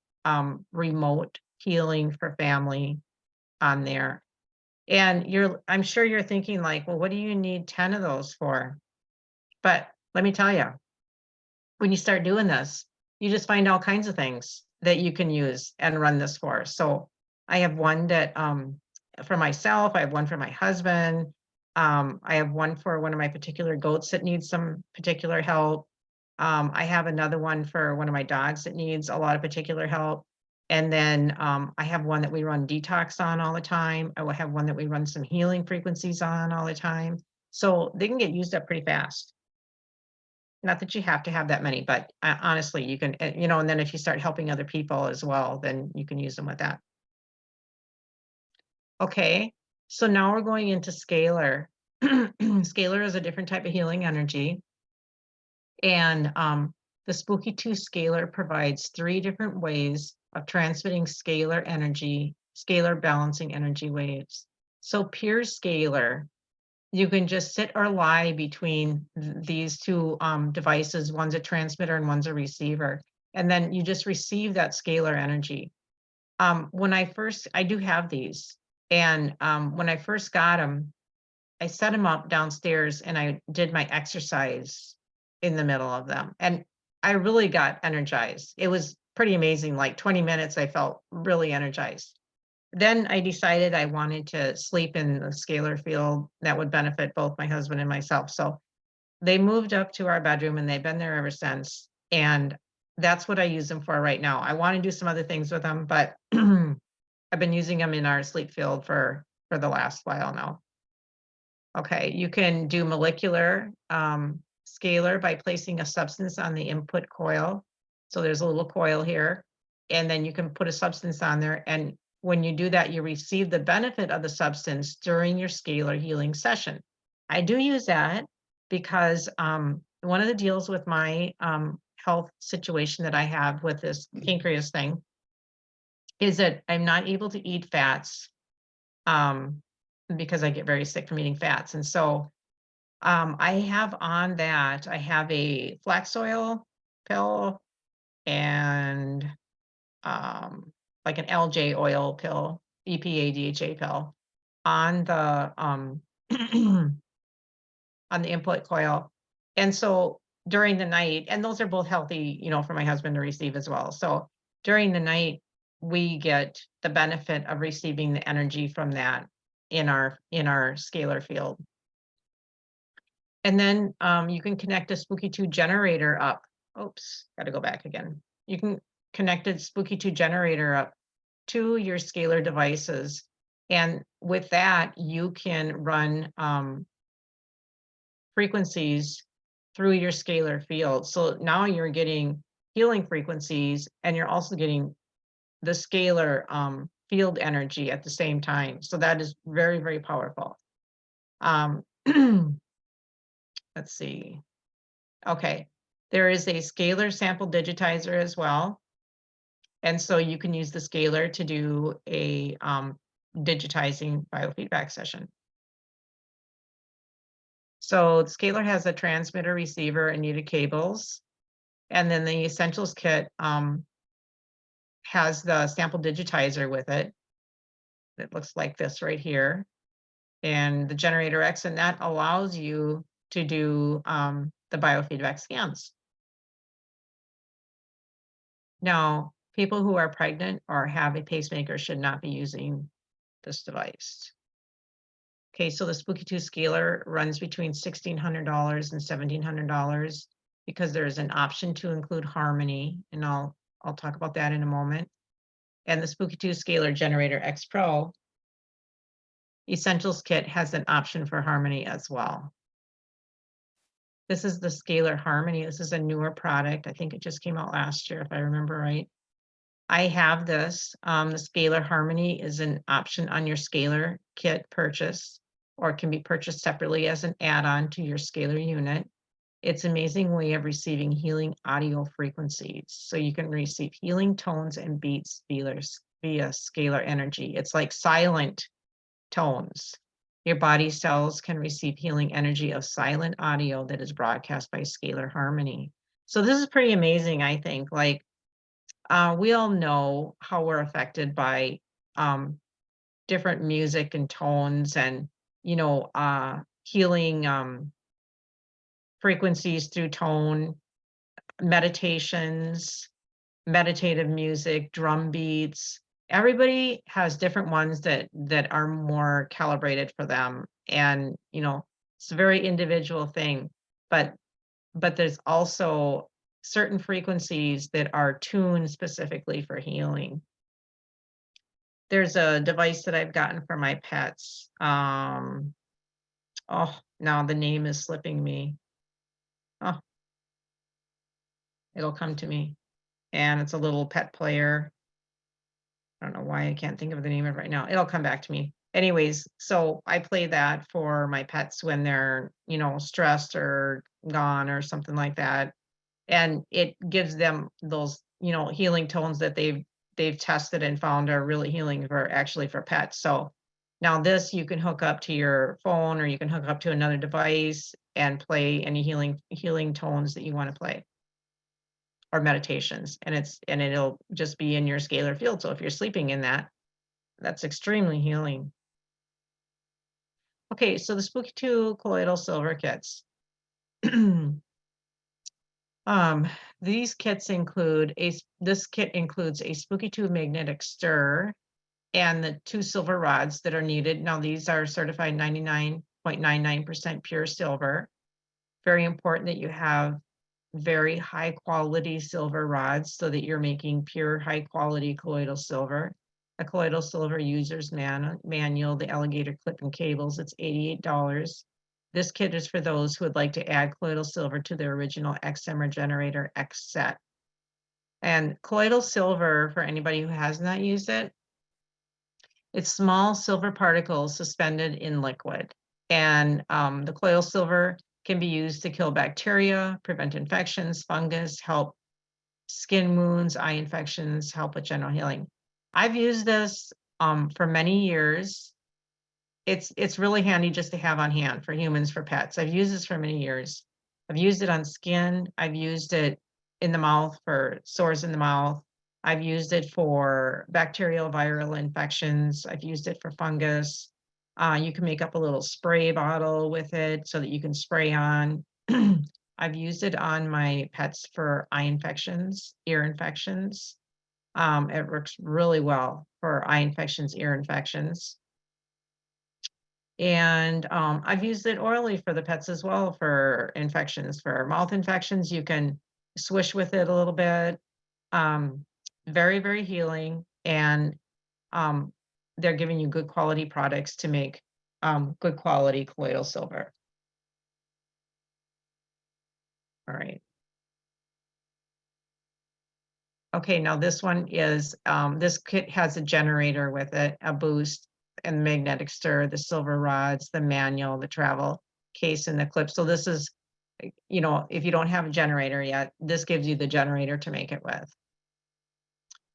remote healing for family on there. And I'm sure you're thinking like, well, what do you need 10 of those for? But let me tell you, when you start doing this, you just find all kinds of things that you can use and run this for. So I have one that for myself, I have one for my husband. I have one for one of my particular goats that needs some particular help. I have another one for one of my dogs that needs a lot of particular help. And then I have one that we run detox on all the time. I will have one that we run some healing frequencies on all the time. So they can get used up pretty fast. Not that you have to have that many, but honestly, you can, and then if you start helping other people as well, then you can use them with that. Okay, so now we're going into scalar. Scalar is a different type of healing energy. And the Spooky2 scalar provides 3 different ways of transmitting scalar energy, scalar balancing energy waves. So pure scalar, you can just sit or lie between these 2 devices. One's a transmitter and one's a receiver. And then you just receive that scalar energy. I do have these. And when I first got them, I set them up downstairs and I did my exercise in the middle of them. And I really got energized. It was pretty amazing. Like 20 minutes, I felt really energized. Then I decided I wanted to sleep in the scalar field that would benefit both my husband and myself. So they moved up to our bedroom and they've been there ever since. And that's what I use them for right now. I want to do some other things with them, but I've been using them in our sleep field for the last while now. Okay, you can do molecular scalar by placing a substance on the input coil. So there's a little coil here, and then you can put a substance on there. And when you do that, you receive the benefit of the substance during your scalar healing session. I do use that because one of the deals with my health situation that I have with this pancreas thing is that I'm not able to eat fats because I get very sick from eating fats. And so I have a flax oil pill and like an LJ oil pill, EPA DHA pill on the on the input coil. And so during the night, and those are both healthy, for my husband to receive as well. So during the night, we get the benefit of receiving the energy from that in our scalar field. And then you can connect a Spooky2 generator up. Oops, got to go back again. You can connect a Spooky2 generator up to your scalar devices. And with that, you can run frequencies through your scalar field. So now you're getting healing frequencies and you're also getting the scalar field energy at the same time. So that is very, very powerful. Let's see. Okay, there is a scalar sample digitizer as well. And so you can use the scalar to do a digitizing biofeedback session. So the scaler has a transmitter, receiver, and needed cables. And then the Essentials kit has the sample digitizer with it. It looks like this right here. And the Generator X, and that allows you to do the biofeedback scans. Now, people who are pregnant or have a pacemaker should not be using this device. Okay, so the Spooky2 scaler runs between $1,600 and $1,700 because there's an option to include harmony, and I'll talk about that in a moment. And the Spooky2 scaler Generator X Pro Essentials kit has an option for harmony as well. This is the scaler harmony. This is a newer product. I think it just came out last year, if I remember right. I have this. The scaler harmony is an option on your scaler kit purchase, or it can be purchased separately as an add-on to your scaler unit. It's an amazing way of receiving healing audio frequencies. So you can receive healing tones and beats via scalar energy. It's like silent tones. Your body cells can receive healing energy of silent audio that is broadcast by scalar harmony. So this is pretty amazing, I think. Like, we all know how we're affected by different music and tones and, you know, healing frequencies through tone, meditations, meditative music, drum beats. Everybody has different ones that are more calibrated for them. And, you know, it's a very individual thing, but there's also certain frequencies that are tuned specifically for healing. There's a device that I've gotten for my pets. Oh, now the name is slipping me. Oh, it'll come to me. And it's a little pet player. I don't know why I can't think of the name of it right now. It'll come back to me. Anyways, so I play that for my pets when they're, you know, stressed or gone or something like that. And it gives them those, you know, healing tones that they've tested and found are really healing for pets. So now this you can hook up to your phone, or you can hook up to another device and play any healing tones that you want to play, or meditations, and it'll just be in your scalar field. So if you're sleeping in that, that's extremely healing. Okay, so the Spooky2 colloidal silver kits. These kits include this kit includes a Spooky2 magnetic stir and the 2 silver rods that are needed. Now these are certified 99.99% pure silver. Very important that you have very high quality silver rods so that you're making pure high quality colloidal silver. A colloidal silver user's manual, the alligator clip and cables, it's $88. This kit is for those who would like to add colloidal silver to their original XM or Generator X set. And colloidal silver, for anybody who has not used it, it's small silver particles suspended in liquid. And the colloidal silver can be used to kill bacteria, prevent infections, fungus, help skin wounds, eye infections, help with general healing. I've used this for many years. It's really handy just to have on hand for humans, for pets. I've used this for many years. I've used it on skin. I've used it in the mouth for sores in the mouth. I've used it for bacterial viral infections. I've used it for fungus. You can make up a little spray bottle with it so that you can spray on. I've used it on my pets for eye infections, ear infections. It works really well for eye infections, ear infections. And I've used it orally for the pets as well for infections, for mouth infections. You can swish with it a little bit. Very, very healing. And they're giving you good quality products to make good quality colloidal silver. All right. Okay, now this one is, this kit has a generator with it, a boost, and the magnetic stir, the silver rods, the manual, the travel case, and the clip. So this is, you know, if you don't have a generator yet, this gives you the generator to make it with.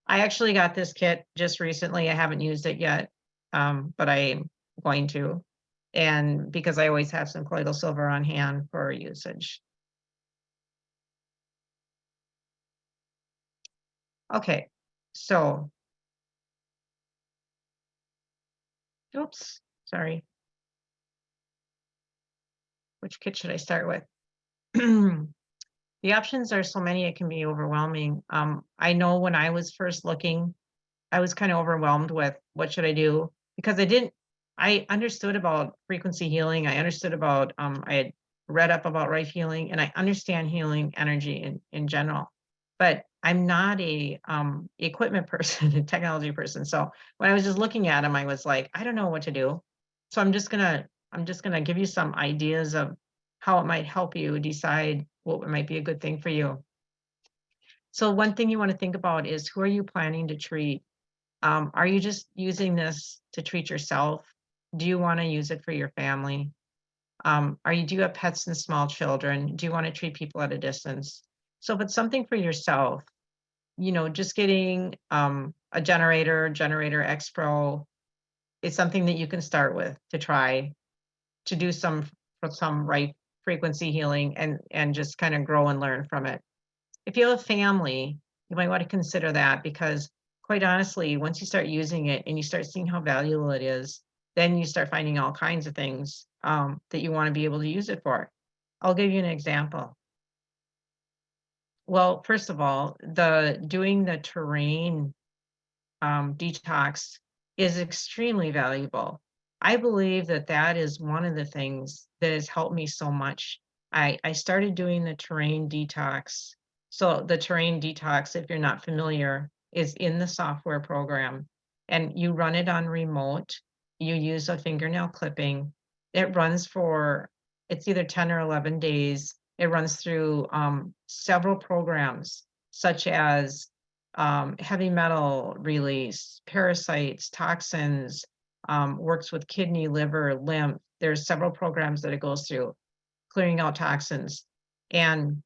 I actually got this kit just recently. I haven't used it yet, but I'm going to. And because I always have some colloidal silver on hand for usage. Okay, so, oops, sorry. Which kit should I start with? The options are so many, it can be overwhelming. I know when I was first looking, I was kind of overwhelmed with what should I do, because I understood about frequency healing. I understood about, I had read up about Rife healing, and I understand healing energy in general, but I'm not a equipment person, a technology person. So when I was just looking at them, I was like, I don't know what to do. So I'm just gonna give you some ideas of how it might help you decide what might be a good thing for you. So one thing you want to think about is, who are you planning to treat? Are you just using this to treat yourself? Do you want to use it for your family? Do you have pets and small children? Do you want to treat people at a distance? So if it's something for yourself, just getting a generator X Pro is something that you can start with to try to do some right frequency healing, and just kind of grow and learn from it. If you have a family, you might want to consider that, because quite honestly, once you start using it and you start seeing how valuable it is, then you start finding all kinds of things that you want to be able to use it for. I'll give you an example. Well, first of all, doing the terrain detox is extremely valuable. I believe that that is one of the things that has helped me so much. I started doing the terrain detox. So the terrain detox, if you're not familiar, is in the software program, and you run it on remote. You use a fingernail clipping. It runs for, it's either 10 or 11 days. It runs through several programs, such as heavy metal release, parasites, toxins, works with kidney, liver, lymph. There's several programs that it goes through, clearing out toxins. And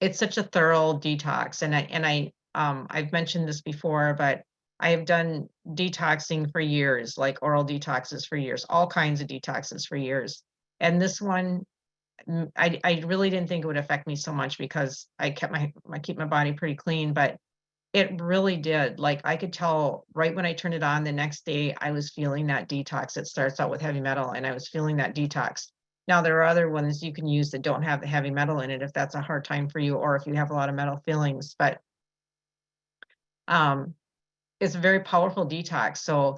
it's such a thorough detox. I've mentioned this before, but I have done detoxing for years, like oral detoxes for years, all kinds of detoxes for years. And this one, I really didn't think it would affect me so much, because I keep my body pretty clean, but it really did. Like, I could tell right when I turned it on, the next day I was feeling that detox. It starts out with heavy metal, and I was feeling that detox. Now, there are other ones you can use that don't have the heavy metal in it, if that's a hard time for you, or if you have a lot of metal feelings, but um, it's a very powerful detox. So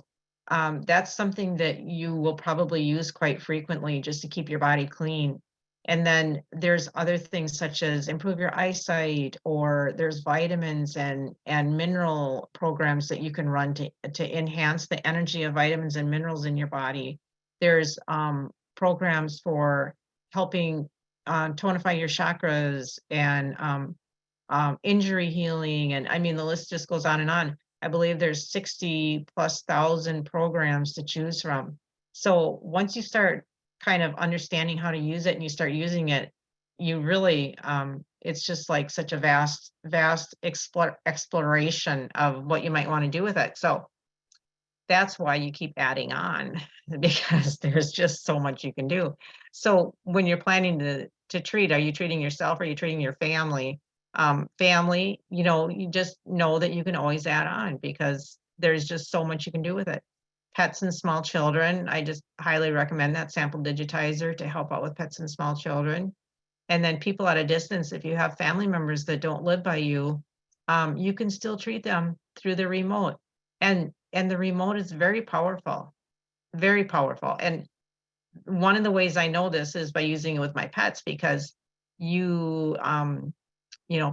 that's something that you will probably use quite frequently, just to keep your body clean. And then there's other things, such as improve your eyesight, or there's vitamins and mineral programs that you can run to enhance the energy of vitamins and minerals in your body. There's programs for helping tonify your chakras, and injury healing. And I mean, the list just goes on and on. I believe there's 60,000+ programs to choose from. So once you start kind of understanding how to use it, and you start using it, you really, it's just like such a vast exploration of what you might want to do with it. So that's why you keep adding on, because there's just so much you can do. So when you're planning to treat, are you treating yourself, or are you treating your family? Family, you just know that you can always add on, because there's just so much you can do with it. Pets and small children, I just highly recommend that sample digitizer to help out with pets and small children. And then people at a distance, if you have family members that don't live by you, you can still treat them through the remote. And the remote is very powerful, very powerful. And one of the ways I know this is by using it with my pets, because you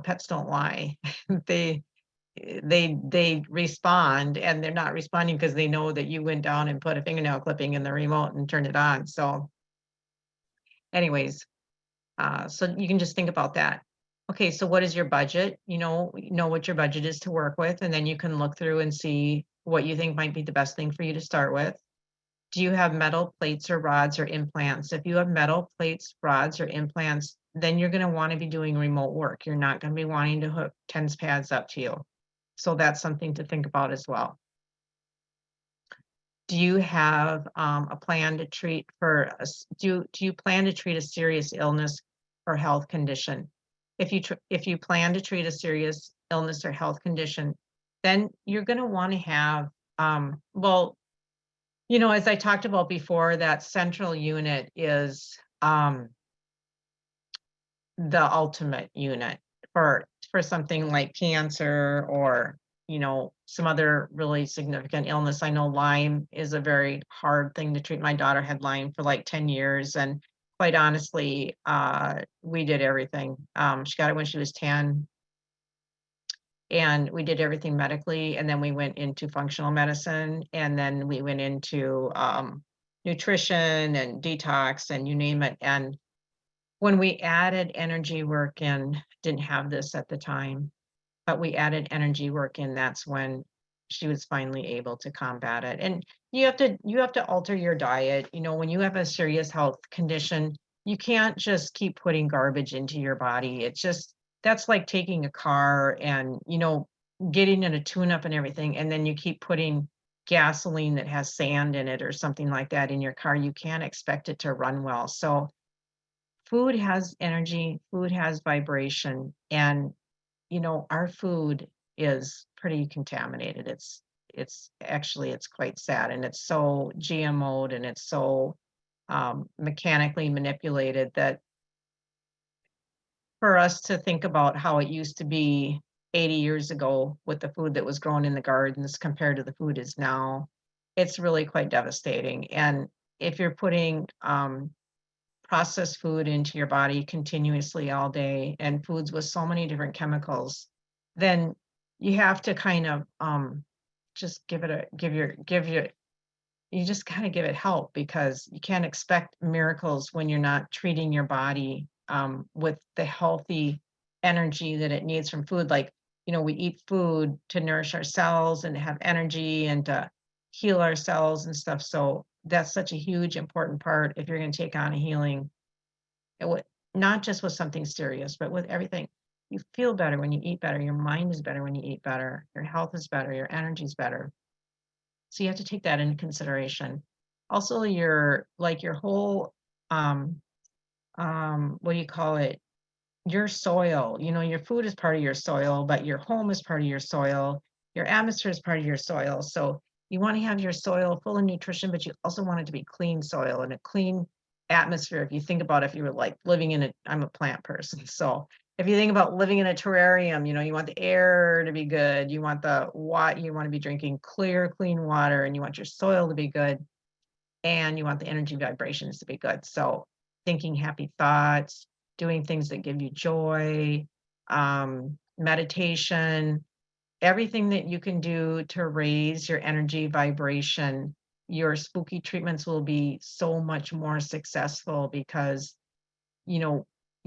pets don't lie. they they respond, and they're not responding because they know that you went down and put a fingernail clipping in the remote and turned it on. So anyways, so you can just think about that. Okay, so what is your budget? Know what your budget is to work with, and then you can look through and see what you think might be the best thing for you to start with. Do you have metal plates or rods or implants? If you have metal plates, rods, or implants, then you're going to want to be doing remote work. You're not going to be wanting to hook TENS pads up to you. So that's something to think about as well. Do you have a plan to treat do you plan to treat a serious illness or health condition? If you plan to treat a serious illness or health condition, then you're going to want to have well, as I talked about before, that central unit is the ultimate unit for something like cancer or some other really significant illness. I know Lyme is a very hard thing to treat. My daughter had Lyme for like 10 years, and quite honestly, we did everything. She got it when she was 10, and we did everything medically, and then we went into functional medicine, and then we went into nutrition and detox and you name it. And when we added energy work in, didn't have this at the time, but we added energy work in, that's when she was finally able to combat it. And you have to alter your diet. When you have a serious health condition, you can't just keep putting garbage into your body. It's just that's like taking a car and, getting in a tune-up and everything, and then you keep putting gasoline that has sand in it or something like that in your car. You can't expect it to run well. So food has energy, food has vibration, and our food is pretty contaminated. It's quite sad, and it's so GMO'd and it's so mechanically manipulated that for us to think about how it used to be 80 years ago with the food that was grown in the gardens compared to the food is now, it's really quite devastating. And if you're putting processed food into your body continuously all day and foods with so many different chemicals, then you have to kind of just you just kind of give it help, because you can't expect miracles when you're not treating your body with the healthy energy that it needs from food. Like, we eat food to nourish our cells and to have energy and to heal our cells and stuff. So that's such a huge important part if you're going to take on a healing, it would, not just with something serious, but with everything. You feel better when you eat better. Your mind is better when you eat better. Your health is better. Your energy is better. So you have to take that into consideration. Also, your whole what do you call it? Your soil. Your food is part of your soil, but your home is part of your soil. Your atmosphere is part of your soil. So you want to have your soil full of nutrition, but you also want it to be clean soil and a clean atmosphere. If you think about, if you were like living in I'm a plant person. So if you think about living in a terrarium, you want the air to be good. You want you want to be drinking clear, clean water, and you want your soil to be good, and you want the energy vibrations to be good. So thinking happy thoughts, doing things that give you joy, meditation, everything that you can do to raise your energy vibration, your spooky treatments will be so much more successful, because,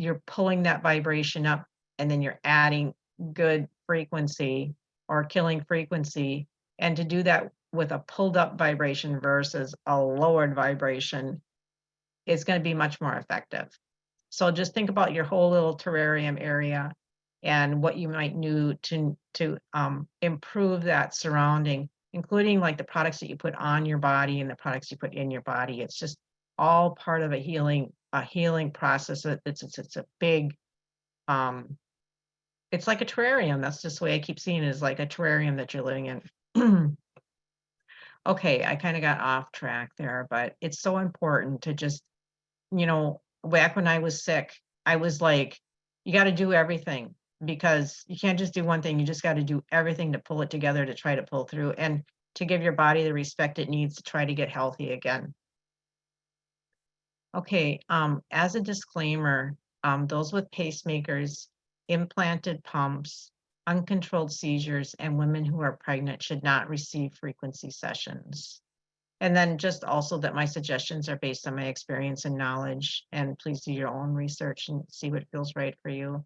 you're pulling that vibration up, and then you're adding good frequency or killing frequency. And to do that with a pulled up vibration versus a lowered vibration is going to be much more effective. So just think about your whole little terrarium area and what you might do to improve that surrounding, including like the products that you put on your body and the products you put in your body. It's just all part of a healing process. It's a big it's like a terrarium. That's just the way I keep seeing it, is like a terrarium that you're living in. Okay, I kind of got off track there, but it's so important to just, back when I was sick, I was like, you got to do everything, because you can't just do one thing. You just got to do everything to pull it together, to try to pull through, and to give your body the respect it needs to try to get healthy again. Okay, as a disclaimer, those with pacemakers, implanted pumps, uncontrolled seizures, and women who are pregnant should not receive frequency sessions. And then just also that my suggestions are based on my experience and knowledge, and please do your own research and see what feels right for you.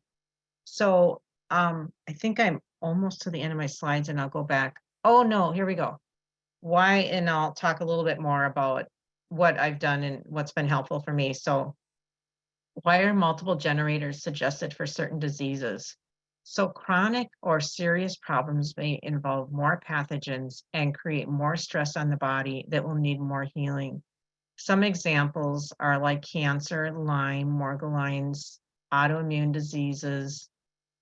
So I think I'm almost to the end of my slides, and I'll go back. Oh no, here we go. Why, and I'll talk a little bit more about what I've done and what's been helpful for me. So why are multiple generators suggested for certain diseases? So chronic or serious problems may involve more pathogens and create more stress on the body that will need more healing. Some examples are like cancer, Lyme, Morgellons, autoimmune diseases.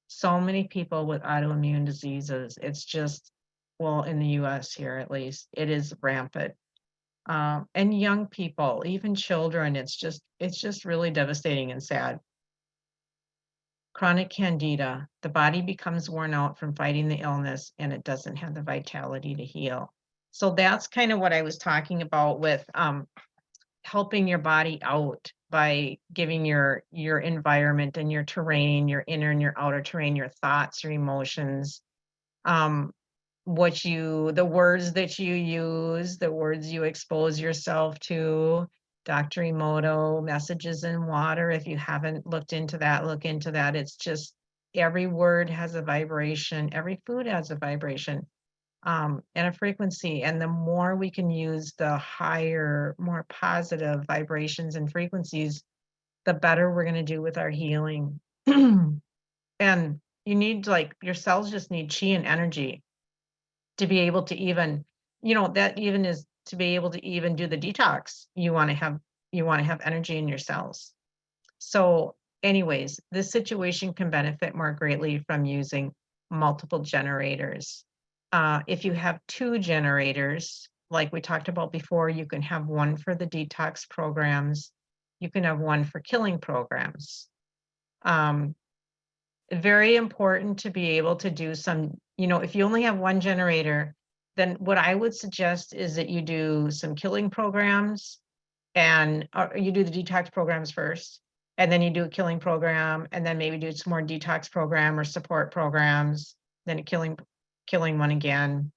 So many people with autoimmune diseases. It's just, well, in the US here at least, it is rampant. And young people, even children, it's just really devastating and sad. Chronic candida, the body becomes worn out from fighting the illness and it doesn't have the vitality to heal. So that's kind of what I was talking about with helping your body out by giving your environment and your terrain, your inner and your outer terrain, your thoughts, your emotions, um, the words that you use, the words you expose yourself to. Dr. Emoto, messages in water. If you haven't looked into that, look into that. It's just every word has a vibration, every food has a vibration, and a frequency. And the more we can use the higher, more positive vibrations and frequencies, the better we're going to do with our healing. And you need, like, your cells just need chi and energy to be able to even, that even is to be able to even do the detox. You want to have energy in your cells. So anyways, this situation can benefit more greatly from using multiple generators. If you have 2 generators, like we talked about before, you can have one for the detox programs. You can have one for killing programs. Very important to be able to do some, if you only have one generator, then what I would suggest is that you do some killing programs and you do the detox programs first, and then you do a killing program, and then maybe do some more detox program or support programs, then a killing one again.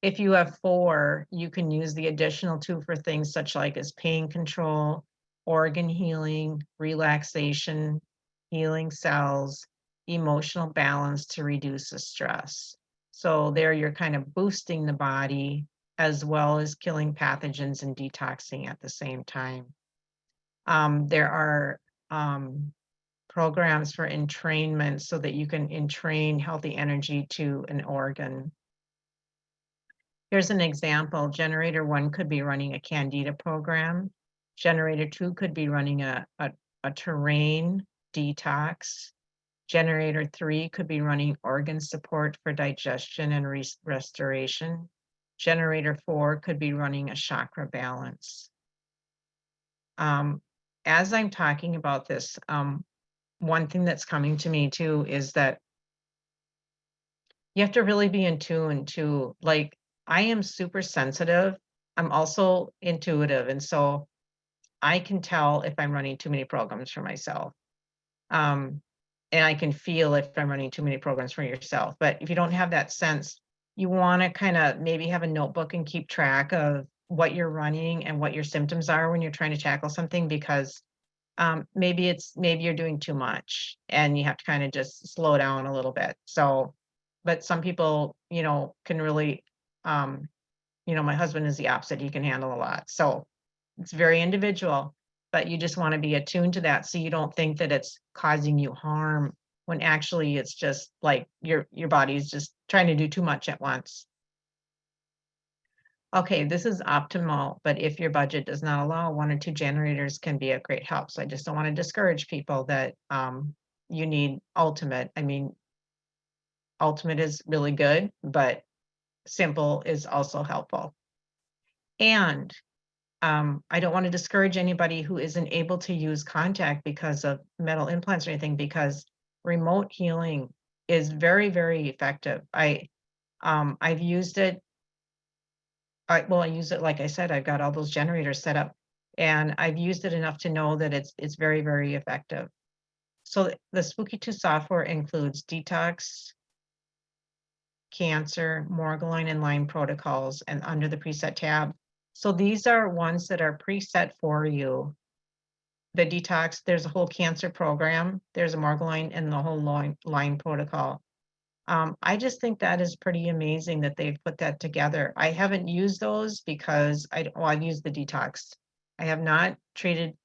If you have 4, you can use the additional 2 for things such like as pain control, organ healing, relaxation, healing cells, emotional balance to reduce the stress. So there you're kind of boosting the body as well as killing pathogens and detoxing at the same time. There are programs for entrainment so that you can entrain healthy energy to an organ. Here's an example. Generator 1 could be running a candida program. Generator 2 could be running a terrain detox. Generator 3 could be running organ support for digestion and restoration. Generator 4 could be running a chakra balance. As I'm talking about this, one thing that's coming to me too is that you have to really be in tune to, like, I am super sensitive. I'm also intuitive. And so I can tell if I'm running too many programs for myself. And I can feel if I'm running too many programs for yourself. But if you don't have that sense, you want to kind of maybe have a notebook and keep track of what you're running and what your symptoms are when you're trying to tackle something, because maybe you're doing too much and you have to kind of just slow down a little bit. So, but some people, can really, my husband is the opposite. He can handle a lot. So it's very individual, but you just want to be attuned to that so you don't think that it's causing you harm when actually it's just like your body's just trying to do too much at once. Okay, this is optimal, but if your budget does not allow, 1 or 2 generators can be a great help. So I just don't want to discourage people that you need ultimate. I mean, ultimate is really good, but simple is also helpful. And I don't want to discourage anybody who isn't able to use contact because of metal implants or anything, because remote healing is very, very effective. I've used it. I use it, like I said, I've got all those generators set up, and I've used it enough to know that it's very, very effective. So the Spooky2 software includes detox, cancer, Morgellon, and Lyme protocols, and under the preset tab. So these are ones that are preset for you. The detox, there's a whole cancer program, there's a Morgellon, and the whole Lyme protocol. I just think that is pretty amazing that they've put that together. I haven't used those because I've used the detox. I have not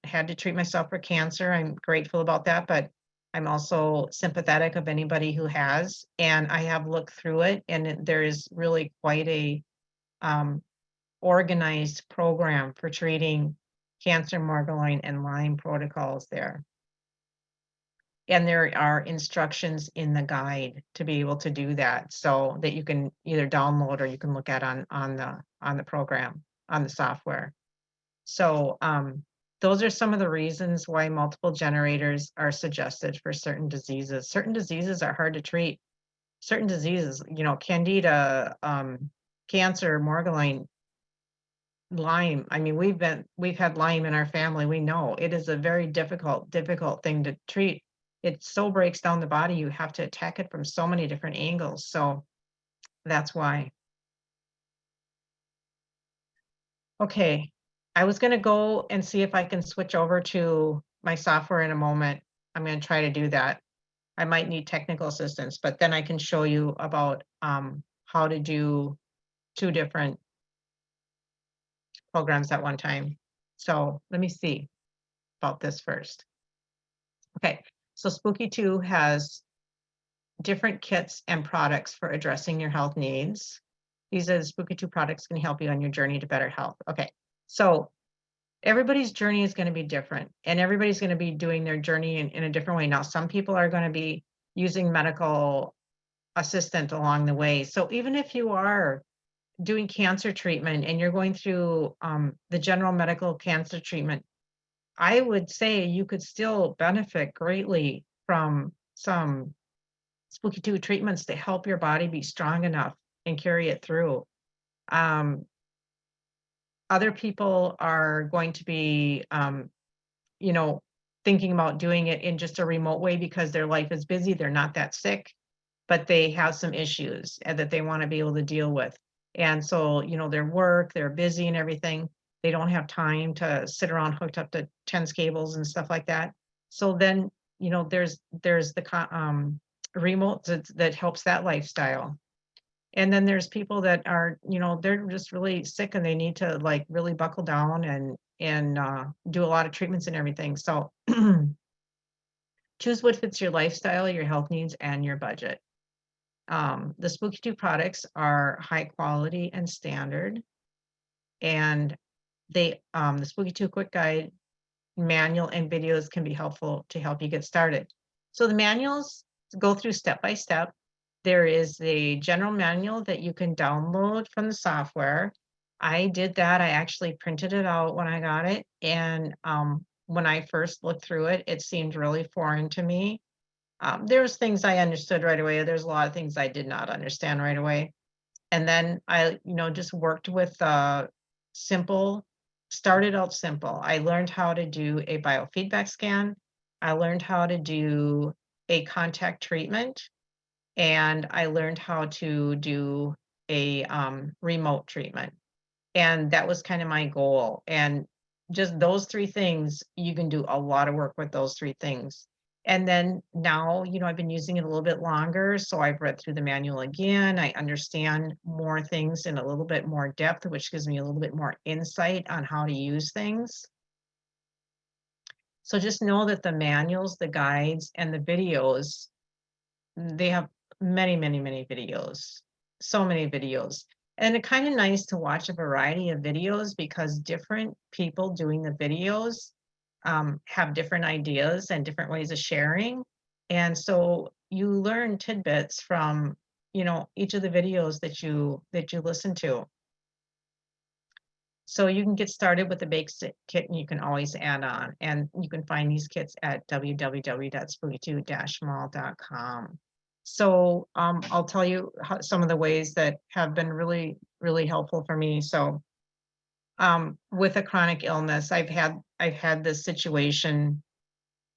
had to treat myself for cancer. I'm grateful about that, but I'm also sympathetic of anybody who has, and I have looked through it, and there is really quite a organized program for treating cancer, Margolin, and Lyme protocols there. And there are instructions in the guide to be able to do that, so that you can either download or you can look at on the program, on the software. So those are some of the reasons why multiple generators are suggested for certain diseases. Certain diseases are hard to treat. Certain diseases, Candida, cancer, Margolin, Lyme. I mean, we've had Lyme in our family. We know it is a very difficult thing to treat. It so breaks down the body. You have to attack it from so many different angles. So that's why. Okay. I was going to go and see if I can switch over to my software in a moment. I'm going to try to do that. I might need technical assistance, but then I can show you about how to do 2 different programs at one time. So let me see about this first. Okay, so Spooky2 has different kits and products for addressing your health needs. These are the Spooky2 products can help you on your journey to better health. Okay, so everybody's journey is going to be different, and everybody's going to be doing their journey in a different way. Now, some people are going to be using medical assistant along the way. So even if you are doing cancer treatment and you're going through the general medical cancer treatment, I would say you could still benefit greatly from some Spooky2 treatments to help your body be strong enough and carry it through. Other people are going to be, thinking about doing it in just a remote way because their life is busy. They're not that sick, but they have some issues and that they want to be able to deal with. And so, their work, they're busy and everything. They don't have time to sit around hooked up to TENS cables and stuff like that. So then, there's the remote that helps that lifestyle. And then there's people that are, they're just really sick and they need to like really buckle down and do a lot of treatments and everything. So choose what fits your lifestyle, your health needs, and your budget. The Spooky2 products are high quality and standard, and the Spooky2 quick guide manual and videos can be helpful to help you get started. So the manuals go through step by step. There is a general manual that you can download from the software. I did that. I actually printed it out when I got it. And when I first looked through it, it seemed really foreign to me. There's things I understood right away. There's a lot of things I did not understand right away. And then I, just worked with started out simple. I learned how to do a biofeedback scan. I learned how to do a contact treatment. And I learned how to do a remote treatment. And that was kind of my goal. And just those 3 things, you can do a lot of work with those 3 things. And then now, I've been using it a little bit longer. So I've read through the manual again. I understand more things in a little bit more depth, which gives me a little bit more insight on how to use things. So just know that the manuals, the guides, and the videos, they have many, many, many videos, so many videos. And it's kind of nice to watch a variety of videos because different people doing the videos have different ideas and different ways of sharing. And so you learn tidbits from, each of the videos that you listen to. So you can get started with the basic kit and you can always add on. And you can find these kits at www.spooky2-mall.com. So I'll tell you some of the ways that have been really, really helpful for me. So with a chronic illness, I've had this situation.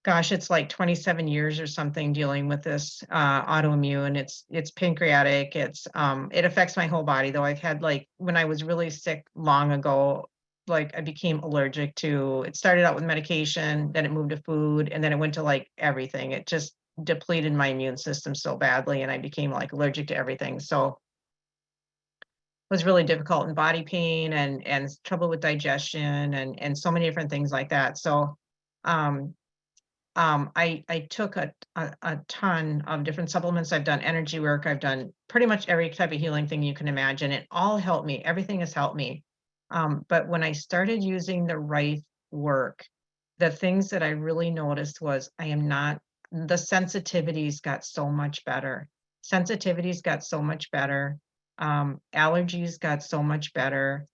Gosh, it's like 27 years or something dealing with this autoimmune. It's pancreatic. It affects my whole body though. I've had when I was really sick long ago, I became allergic to, it started out with medication, then it moved to food, and then it went to everything. It just depleted my immune system so badly and I became allergic to everything. So it was really difficult, and body pain and trouble with digestion and so many different things like that. So I took a ton of different supplements. I've done energy work. I've done pretty much every type of healing thing you can imagine. It all helped me. Everything has helped me. But when I started using the Rife work, the things that I really noticed was the sensitivities got so much better. Sensitivities got so much better. Allergies got so much better.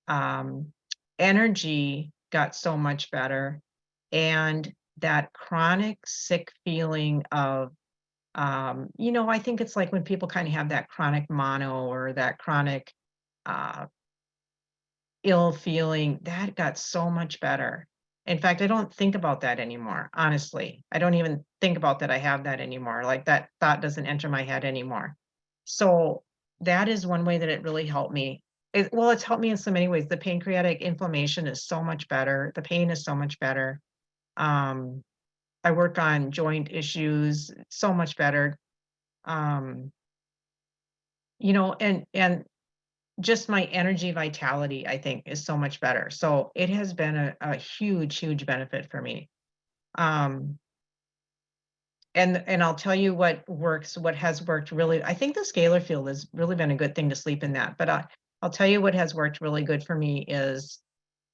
Um, Energy got so much better. And that chronic sick feeling of, I think it's like when people kind of have that chronic mono or that chronic uh, ill feeling, that got so much better. In fact, I don't think about that anymore, honestly. I don't even think about that I have that anymore. Like that thought doesn't enter my head anymore. So that is one way that it really helped me. Well, it's helped me in so many ways. The pancreatic inflammation is so much better. The pain is so much better. Um, I work on joint issues so much better. Um, and just my energy vitality, I think, is so much better. So it has been a huge, huge benefit for me. Um, and I'll tell you what has worked really. I think the scalar field has really been a good thing to sleep in that. But I'll tell you what has worked really good for me is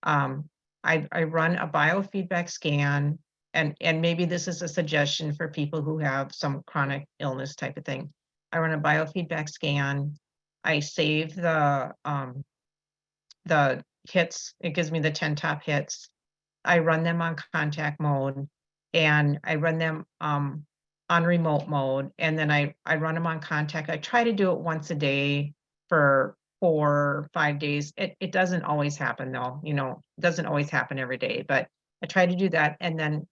um, I run a biofeedback scan, and maybe this is a suggestion for people who have some chronic illness type of thing. I run a biofeedback scan. I save the hits. It gives me the 10 top hits. I run them on contact mode, and I run them on remote mode, and then I run them on contact. I try to do it once a day for 4 or 5 days. It doesn't always happen though, it doesn't always happen every day, but I try to do that. And then,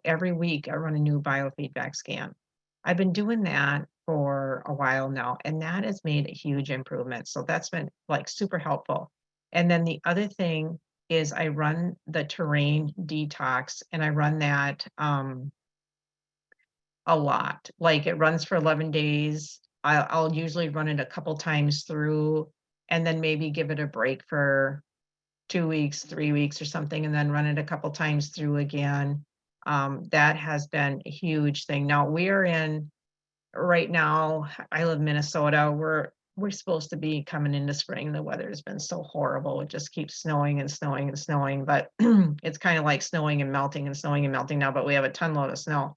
every week I run a new biofeedback scan. I've been doing that for a while now, and that has made a huge improvement. So that's been like super helpful. And then the other thing is I run the terrain detox, and I run that a lot. Like it runs for 11 days. I'll usually run it a couple times through, and then maybe give it a break for 2 weeks, 3 weeks or something, and then run it a couple times through again. That has been a huge thing. Now right now, I live in Minnesota. We're supposed to be coming into spring. The weather has been so horrible. It just keeps snowing and snowing and snowing, but it's kind of like snowing and melting and snowing and melting now, but we have a ton load of snow.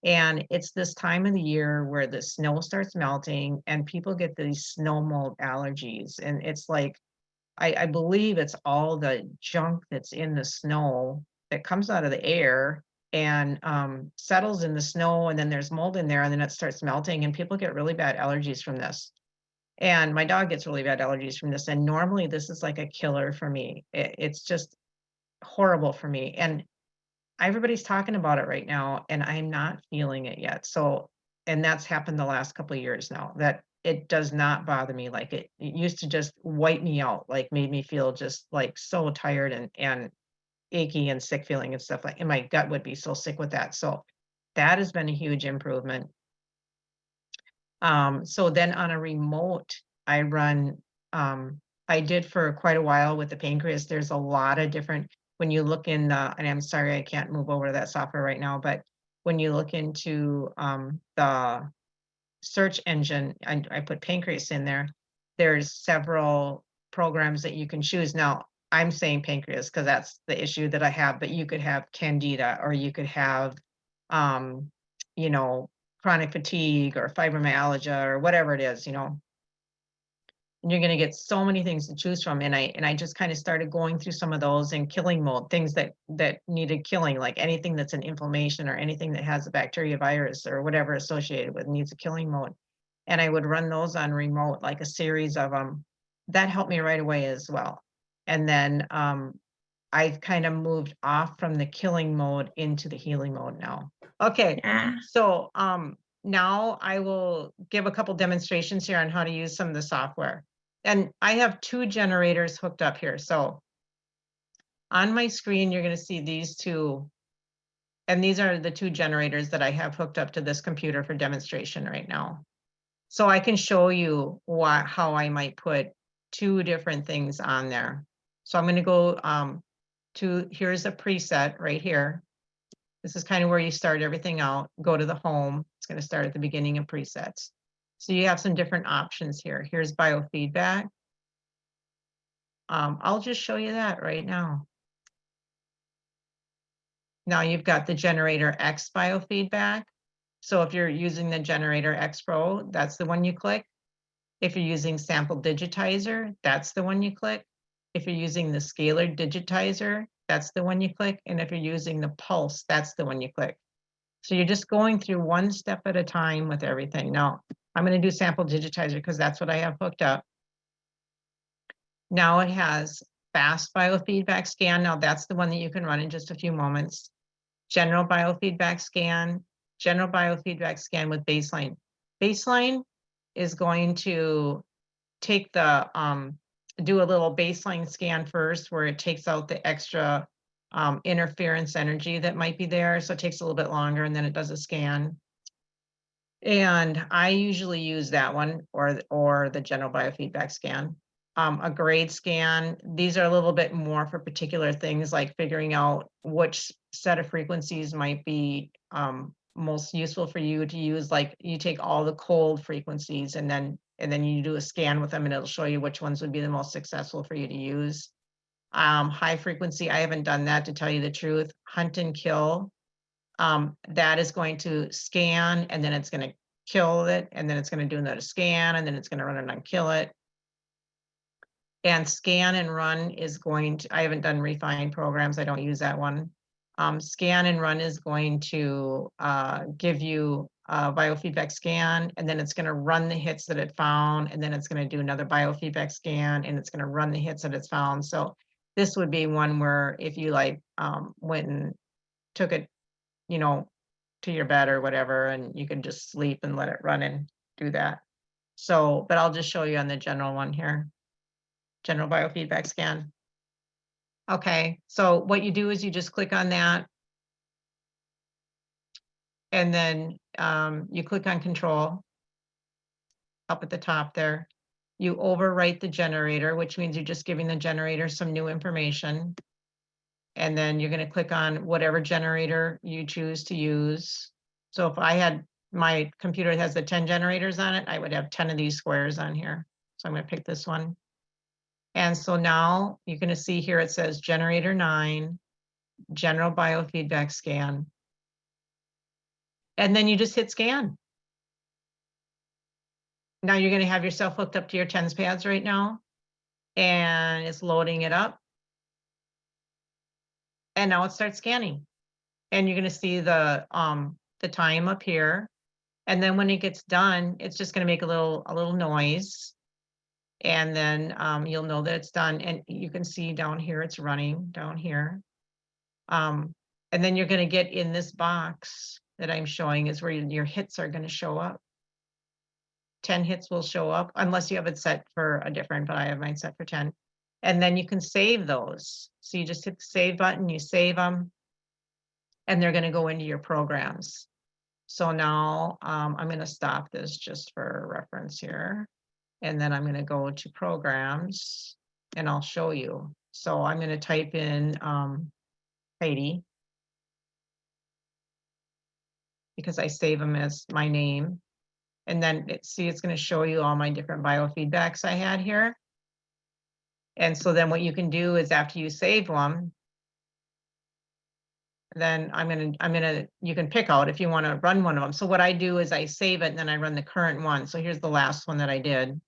And it's this time of the year where the snow starts melting and people get these snow mold allergies. And it's like, I believe it's all the junk that's in the snow that comes out of the air and settles in the snow, and then there's mold in there, and then it starts melting, and people get really bad allergies from this. And my dog gets really bad allergies from this. And normally this is like a killer for me. It's just horrible for me. And everybody's talking about it right now, and I'm not feeling it yet. So, and that's happened the last couple of years now, that it does not bother me like it used to just wipe me out, like made me feel just like so tired and achy and sick feeling and stuff like, and my gut would be so sick with that. So that has been a huge improvement. So then on a remote, I run, I did for quite a while with the pancreas. There's a lot of different, when you look in and I'm sorry, I can't move over to that software right now, but when you look into the search engine, I put pancreas in there, there's several programs that you can choose. Now, I'm saying pancreas because that's the issue that I have, but you could have candida, or you could have, um, you know, chronic fatigue or fibromyalgia or whatever it is, and you're going to get so many things to choose from. And I just kind of started going through some of those and killing mode, things that needed killing, like anything that's an inflammation or anything that has a bacteria, virus, or whatever associated with needs a killing mode. And I would run those on remote, like a series of them. That helped me right away as well. And then I've kind of moved off from the killing mode into the healing mode now. Okay. Yeah. So now I will give a couple demonstrations here on how to use some of the software. And I have 2 generators hooked up here. So on my screen, you're going to see these 2. And these are the 2 generators that I have hooked up to this computer for demonstration right now. So I can show you how I might put 2 different things on there. So I'm going to go here's a preset right here. This is kind of where you start everything out. Go to the home. It's going to start at the beginning of presets. So you have some different options here. Here's biofeedback. I'll just show you that right now. Now you've got the Generator X biofeedback. So if you're using the Generator X Pro, that's the one you click. If you're using Sample Digitizer, that's the one you click. If you're using the Scalar Digitizer, that's the one you click. And if you're using the Pulse, that's the one you click. So you're just going through one step at a time with everything. Now, I'm going to do Sample Digitizer because that's what I have hooked up. Now it has Fast Biofeedback Scan. Now that's the one that you can run in just a few moments. General Biofeedback Scan, General Biofeedback Scan with Baseline. Baseline is going to take the, do a little baseline scan first where it takes out the extra interference energy that might be there. So it takes a little bit longer and then it does a scan. And I usually use that one or the general biofeedback scan. A grade scan, these are a little bit more for particular things like figuring out which set of frequencies might be most useful for you to use. Like you take all the cold frequencies and then you do a scan with them and it'll show you which ones would be the most successful for you to use. High frequency, I haven't done that to tell you the truth. Hunt and kill, that is going to scan and then it's going to kill it and then it's going to do another scan and then it's going to run it and kill it. And scan and run is going to, I haven't done refined programs, I don't use that one. Scan and run is going to give you a biofeedback scan, and then it's going to run the hits that it found, and then it's going to do another biofeedback scan, and it's going to run the hits that it's found. So this would be one where if you like went and took it, you know, to your bed or whatever, and you could just sleep and let it run and do that. So, but I'll just show you on the general one here. General biofeedback scan. Okay, so what you do is you just click on that and then you click on control up at the top there. You overwrite the generator, which means you're just giving the generator some new information. And then you're going to click on whatever generator you choose to use. So if I had, my computer has the 10 generators on it, I would have 10 of these squares on here. So I'm going to pick this one. And so now you're going to see here it says generator 9, general biofeedback scan. And then you just hit scan. Now you're going to have yourself hooked up to your TENS pads right now. And it's loading it up. And now it starts scanning. And you're going to see the time up here. And then when it gets done, it's just going to make a little noise. And then you'll know that it's done. And you can see down here, it's running down here. And then you're going to get in this box that I'm showing is where your hits are going to show up. 10 hits will show up unless you have it set for a different, but I have mine set for 10. And then you can save those. So you just hit the save button, you save them, and they're going to go into your programs. So now I'm going to stop this just for reference here. And then I'm going to go to programs and I'll show you. So I'm going to type in Heidi because I save them as my name. And then it's going to show you all my different biofeedbacks I had here. And so then what you can do is after you save one, then you can pick out if you want to run one of them. So what I do is I save it and then I run the current one. So here's the last one that I did.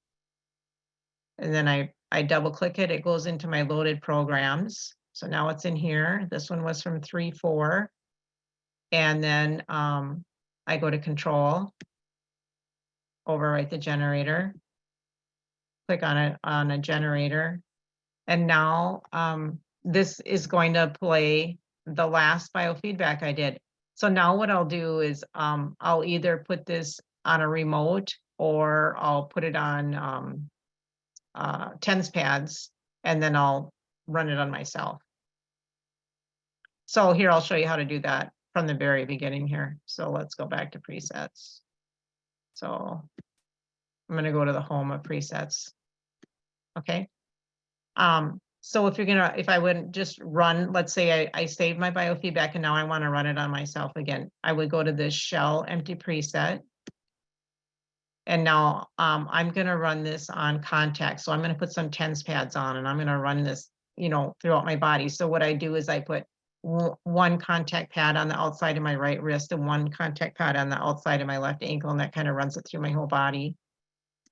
And then I double click it, it goes into my loaded programs. So now it's in here. This one was from 3.4. And then I go to control, overwrite the generator, click on it on a generator. And now this is going to play the last biofeedback I did. So now what I'll do is I'll either put this on a remote or I'll put it on TENS pads, and then I'll run it on myself. So here, I'll show you how to do that from the very beginning here. So let's go back to presets. So I'm going to go to the home of presets. Okay. So if I wouldn't just run, let's say I saved my biofeedback and now I want to run it on myself again, I would go to this shell empty preset. And now I'm going to run this on contact. So I'm going to put some TENS pads on and I'm going to run this, throughout my body. So what I do is I put one contact pad on the outside of my right wrist and one contact pad on the outside of my left ankle. And that kind of runs it through my whole body.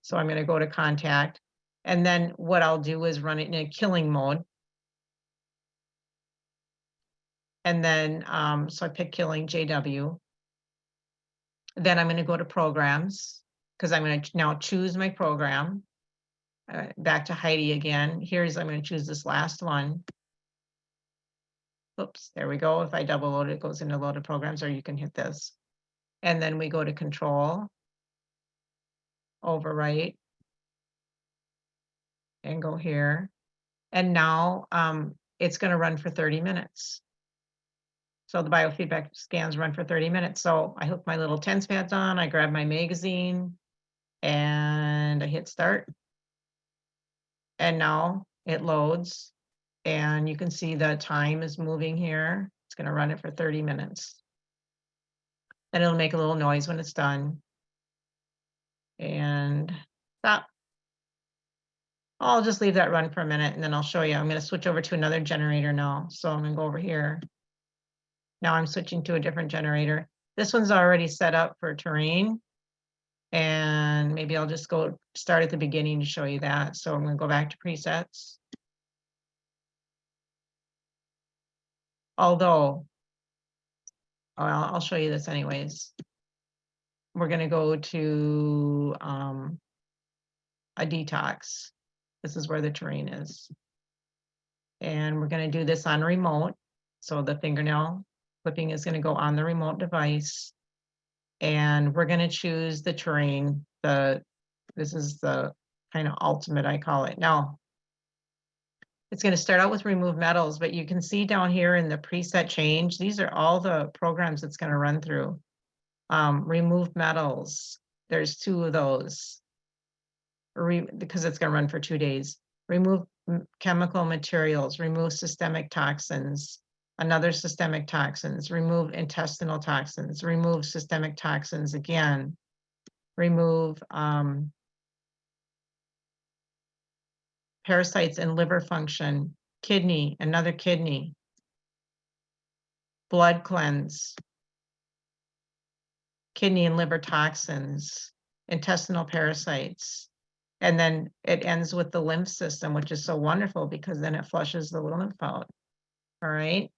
So I'm going to go to contact. And then what I'll do is run it in a killing mode. And then, so I pick killing JW. Then I'm going to go to programs because I'm going to now choose my program. Back to Heidi again. I'm going to choose this last one. Oops, there we go. If I double load it, it goes into loaded programs, or you can hit this. And then we go to control, overwrite, and go here. And now it's going to run for 30 minutes. So the biofeedback scans run for 30 minutes. So I hook my little TENS pads on, I grab my magazine, and I hit start. And now it loads, and you can see the time is moving here. It's going to run it for 30 minutes. And it'll make a little noise when it's done. And stop. I'll just leave that run for a minute and then I'll show you. I'm going to switch over to another generator now. So I'm going to go over here. Now I'm switching to a different generator. This one's already set up for terrain. And maybe I'll just go start at the beginning to show you that. So I'm going to go back to presets. Although, well, I'll show you this anyways. We're going to go to a detox. This is where the terrain is. And we're going to do this on remote. So the fingernail clipping is going to go on the remote device. And we're going to choose the terrain. This is the kind of ultimate, I call it. Now, it's going to start out with remove metals, but you can see down here in the preset change, these are all the programs it's going to run through. Remove metals, there's 2 of those. Because it's going to run for 2 days. Remove chemical materials, remove systemic toxins, another systemic toxins, remove intestinal toxins, remove systemic toxins again, remove parasites in liver function, kidney, another kidney, blood cleanse, kidney and liver toxins, intestinal parasites. And then it ends with the lymph system, which is so wonderful because then it flushes the lymph out. All right.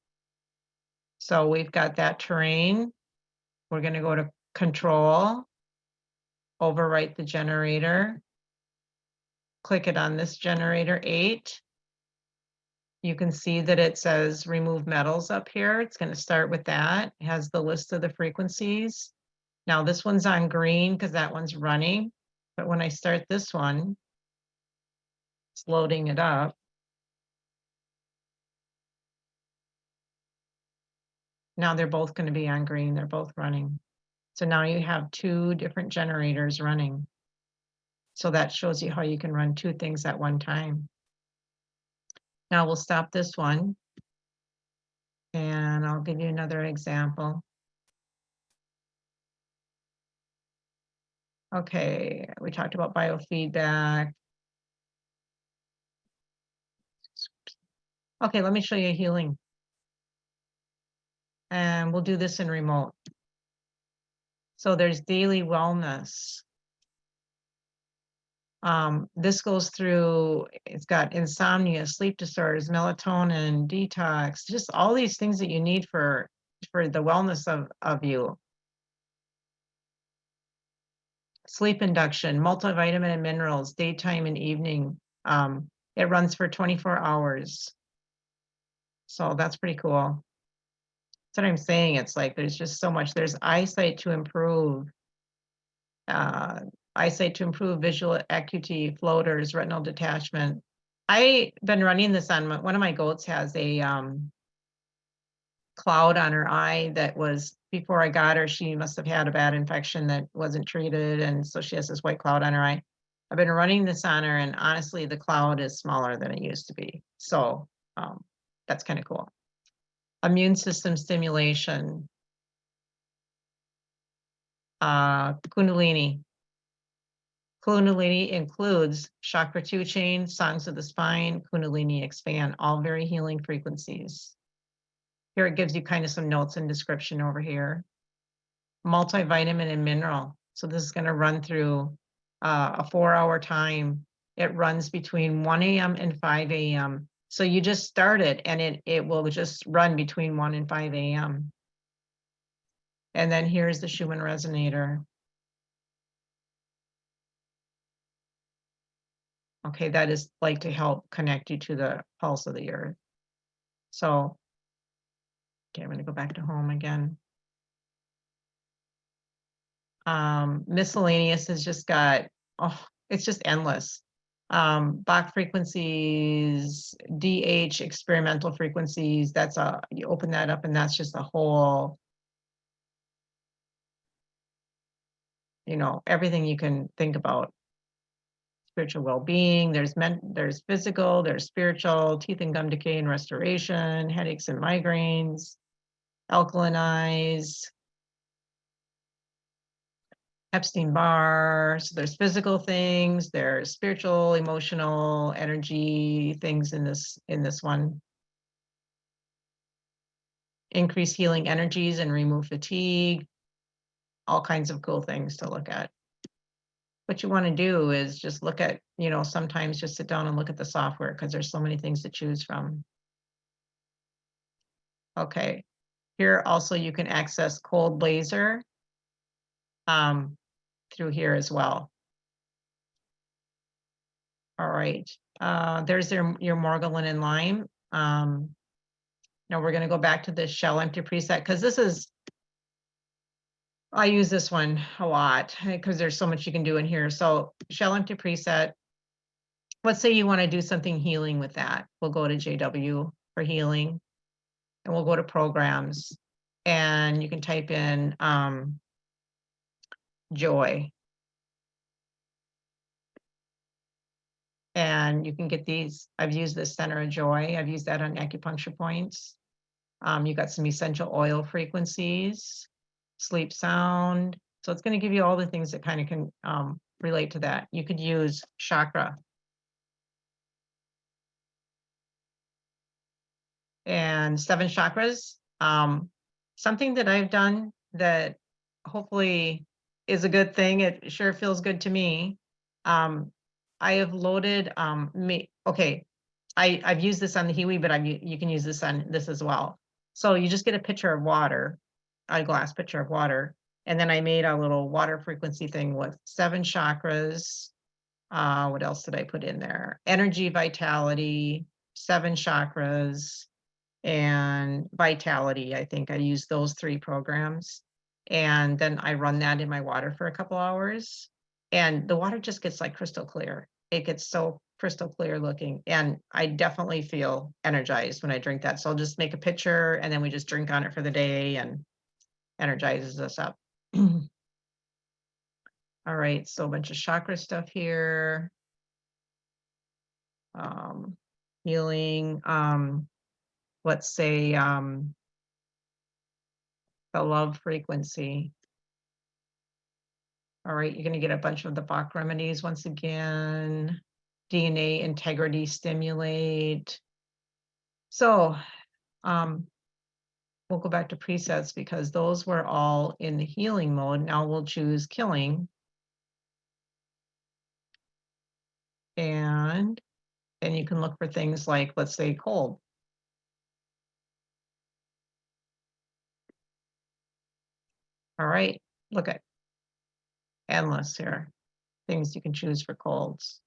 So we've got that terrain. We're going to go to control, overwrite the generator, click it on this generator 8. You can see that it says remove metals up here. It's going to start with that. It has the list of the frequencies. Now this one's on green because that one's running. But when I start this one, it's loading it up. Now they're both going to be on green. They're both running. So now you have 2 different generators running. So that shows you how you can run 2 things at one time. Now we'll stop this one. And I'll give you another example. Okay, we talked about biofeedback. Okay, let me show you healing. And we'll do this in remote. So there's daily wellness. This goes through, it's got insomnia, sleep disorders, melatonin, detox, just all these things that you need for the wellness of you. Sleep induction, multivitamin and minerals, daytime and evening. It runs for 24 hours. So that's pretty cool. That's what I'm saying. It's like there's just so much. There's eyesight to improve. Visual acuity, floaters, retinal detachment. I've been running this on one of my goats has a cloud on her eye that was, before I got her, she must have had a bad infection that wasn't treated. And so she has this white cloud on her eye. I've been running this on her, and honestly, the cloud is smaller than it used to be. So that's kind of cool. Immune system stimulation. Kundalini. Kundalini includes chakra 2 chain, songs of the spine, Kundalini expand, all very healing frequencies. Here it gives you kind of some notes and description over here. Multivitamin and mineral. So this is going to run through a 4-hour time. It runs between 1 a.m. and 5 a.m. So you just start it, and it will just run between 1 and 5 a.m. And then here's the Schumann resonator. Okay, that is like to help connect you to the pulse of the earth. So, okay, I'm going to go back to home again. Miscellaneous has just got, it's just endless. Bach frequencies, DH experimental frequencies, that's you open that up and that's just a whole, everything you can think about. Spiritual well-being, there's physical, there's spiritual, teeth and gum decay and restoration, headaches and migraines, alkalinize, Epstein-Barr. So there's physical things, there's spiritual, emotional, energy things in this one. Increase healing energies and remove fatigue. All kinds of cool things to look at. What you want to do is just look at, sometimes just sit down and look at the software because there's so many things to choose from. Okay, here also you can access cold laser through here as well. All right, there's your Morgellon and Lyme. Now we're going to go back to this shell empty preset because I use this one a lot because there's so much you can do in here. So shell empty preset. Let's say you want to do something healing with that. We'll go to JW for healing, and we'll go to programs, and you can type in joy. And you can get these. I've used this center of joy. I've used that on acupuncture points. You got some essential oil frequencies, sleep sound. So it's going to give you all the things that kind of can relate to that. You could use chakra. And 7 chakras. Something that I've done that hopefully is a good thing. It sure feels good to me. I have loaded I've used this on the Hiwi, but you can use this on this as well. So you just get a pitcher of water, a glass pitcher of water, and then I made a little water frequency thing with 7 chakras. What else did I put in there? Energy, vitality, 7 chakras, and vitality. I think I used those 3 programs, and then I run that in my water for a couple hours, and the water just gets like crystal clear. It gets so crystal clear looking, and I definitely feel energized when I drink that. So I'll just make a pitcher, and then we just drink on it for the day, and energizes us up. All right, so a bunch of chakra stuff here. Healing, let's say the love frequency. All right, you're going to get a bunch of the Bach remedies once again. DNA integrity stimulate. So we'll go back to presets because those were all in the healing mode. Now we'll choose killing. And then you can look for things like, let's say, cold. All right, look at endless here. Things you can choose for colds,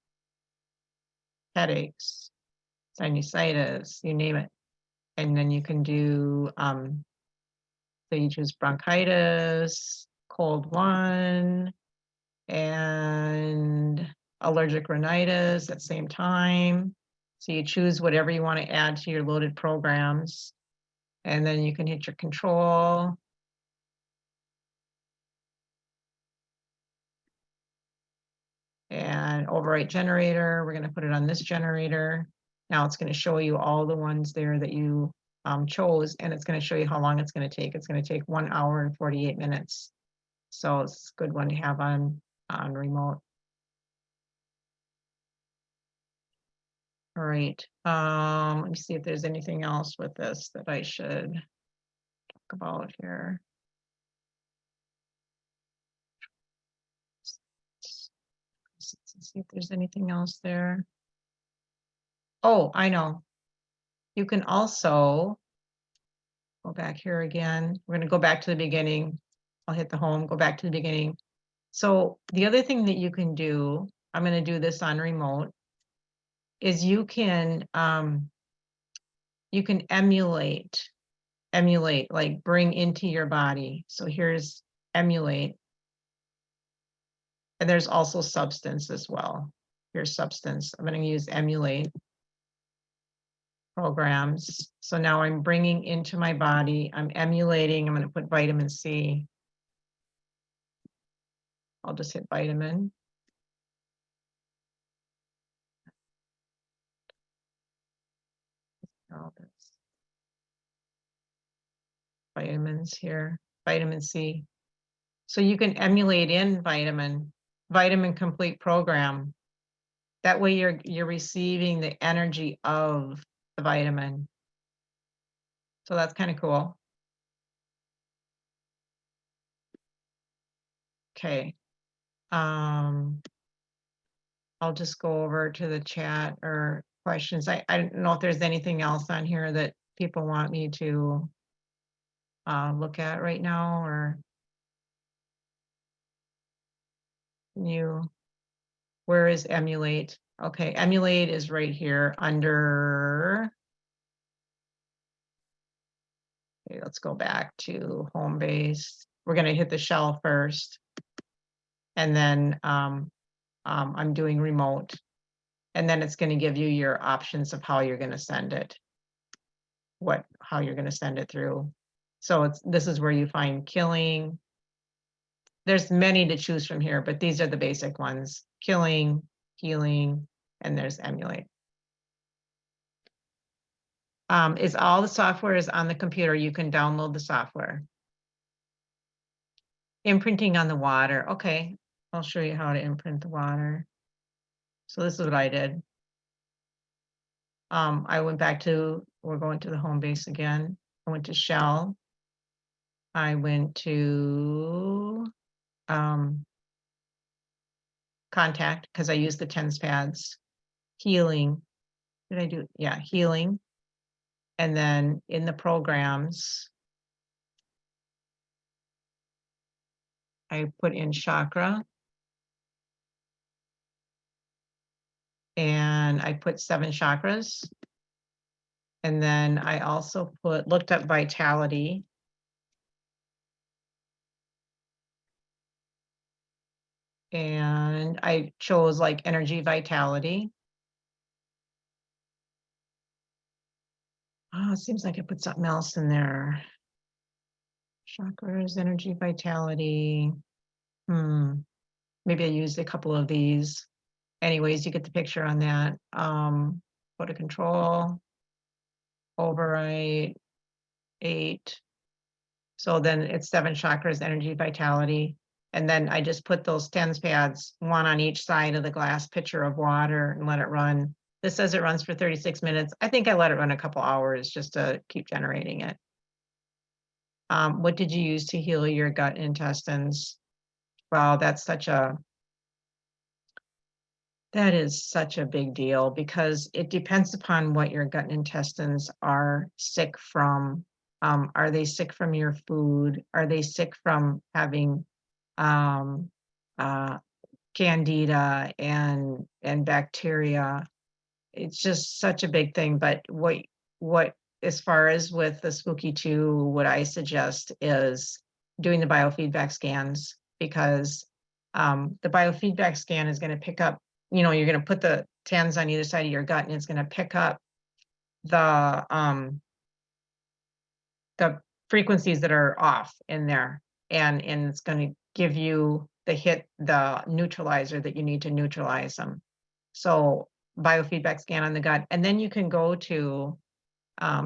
headaches, sinusitis, you name it. And then you can do, so you choose bronchitis, cold 1, and allergic rhinitis at the same time. So you choose whatever you want to add to your loaded programs. And then you can hit your control. And overwrite generator, we're going to put it on this generator. Now it's going to show you all the ones there that you chose, and it's going to show you how long it's going to take. It's going to take 1 hour and 48 minutes. So it's a good one to have on remote. All right. Let me see if there's anything else with this that I should talk about here. Let's see if there's anything else there. Oh, I know. You can also go back here again. We're going to go back to the beginning. I'll hit the home, go back to the beginning. So the other thing that you can do, I'm going to do this on remote, is you can emulate, like bring into your body. So here's emulate. And there's also substance as well. Here's substance. I'm going to use emulate programs. So now I'm bringing into my body, I'm emulating, I'm going to put vitamin C. I'll just hit vitamin. All this. Vitamins here, vitamin C. So you can emulate in vitamin complete program. That way you're receiving the energy of the vitamin. So that's kind of cool. Okay. I'll just go over to the chat or questions. I don't know if there's anything else on here that people want me to look at right now, or where is emulate? Okay, emulate is right here under, okay, let's go back to home base. We're going to hit the shell first, and then I'm doing remote, and then it's going to give you your options of how you're going to send it, how you're going to send it through. So this is where you find killing. There's many to choose from here, but these are the basic ones: killing, healing, and there's emulate. Is all the software is on the computer. You can download the software. Imprinting on the water. Okay, I'll show you how to imprint the water. So this is what I did. I went back to, we're going to the home base again. I went to shell. I went to contact, because I used the TENS pads. Healing. Did I do? Yeah, healing. And then in the programs, I put in chakra. And I put 7 chakras. And then I also looked up vitality. And I chose like energy vitality. Oh, it seems like I put something else in there. Chakras, energy vitality. Maybe I used a couple of these. Anyways, you get the picture on that. Go to control, override, 8. So then it's 7 chakras, energy vitality. And then I just put those TENS pads, 1 on each side of the glass pitcher of water, and let it run. This says it runs for 36 minutes. I think I let it run a couple hours just to keep generating it. What did you use to heal your gut intestines? Wow, that is such a big deal, because it depends upon what your gut intestines are sick from. Are they sick from your food? Are they sick from having candida and bacteria? It's just such a big thing. But what as far as with the Spooky2, what I suggest is doing the biofeedback scans, because the biofeedback scan is going to pick up, you're going to put the TENS on either side of your gut, and it's going to pick up the frequencies that are off in there, and it's going to give you hit the neutralizer that you need to neutralize them. So biofeedback scan on the gut, and then you can go to,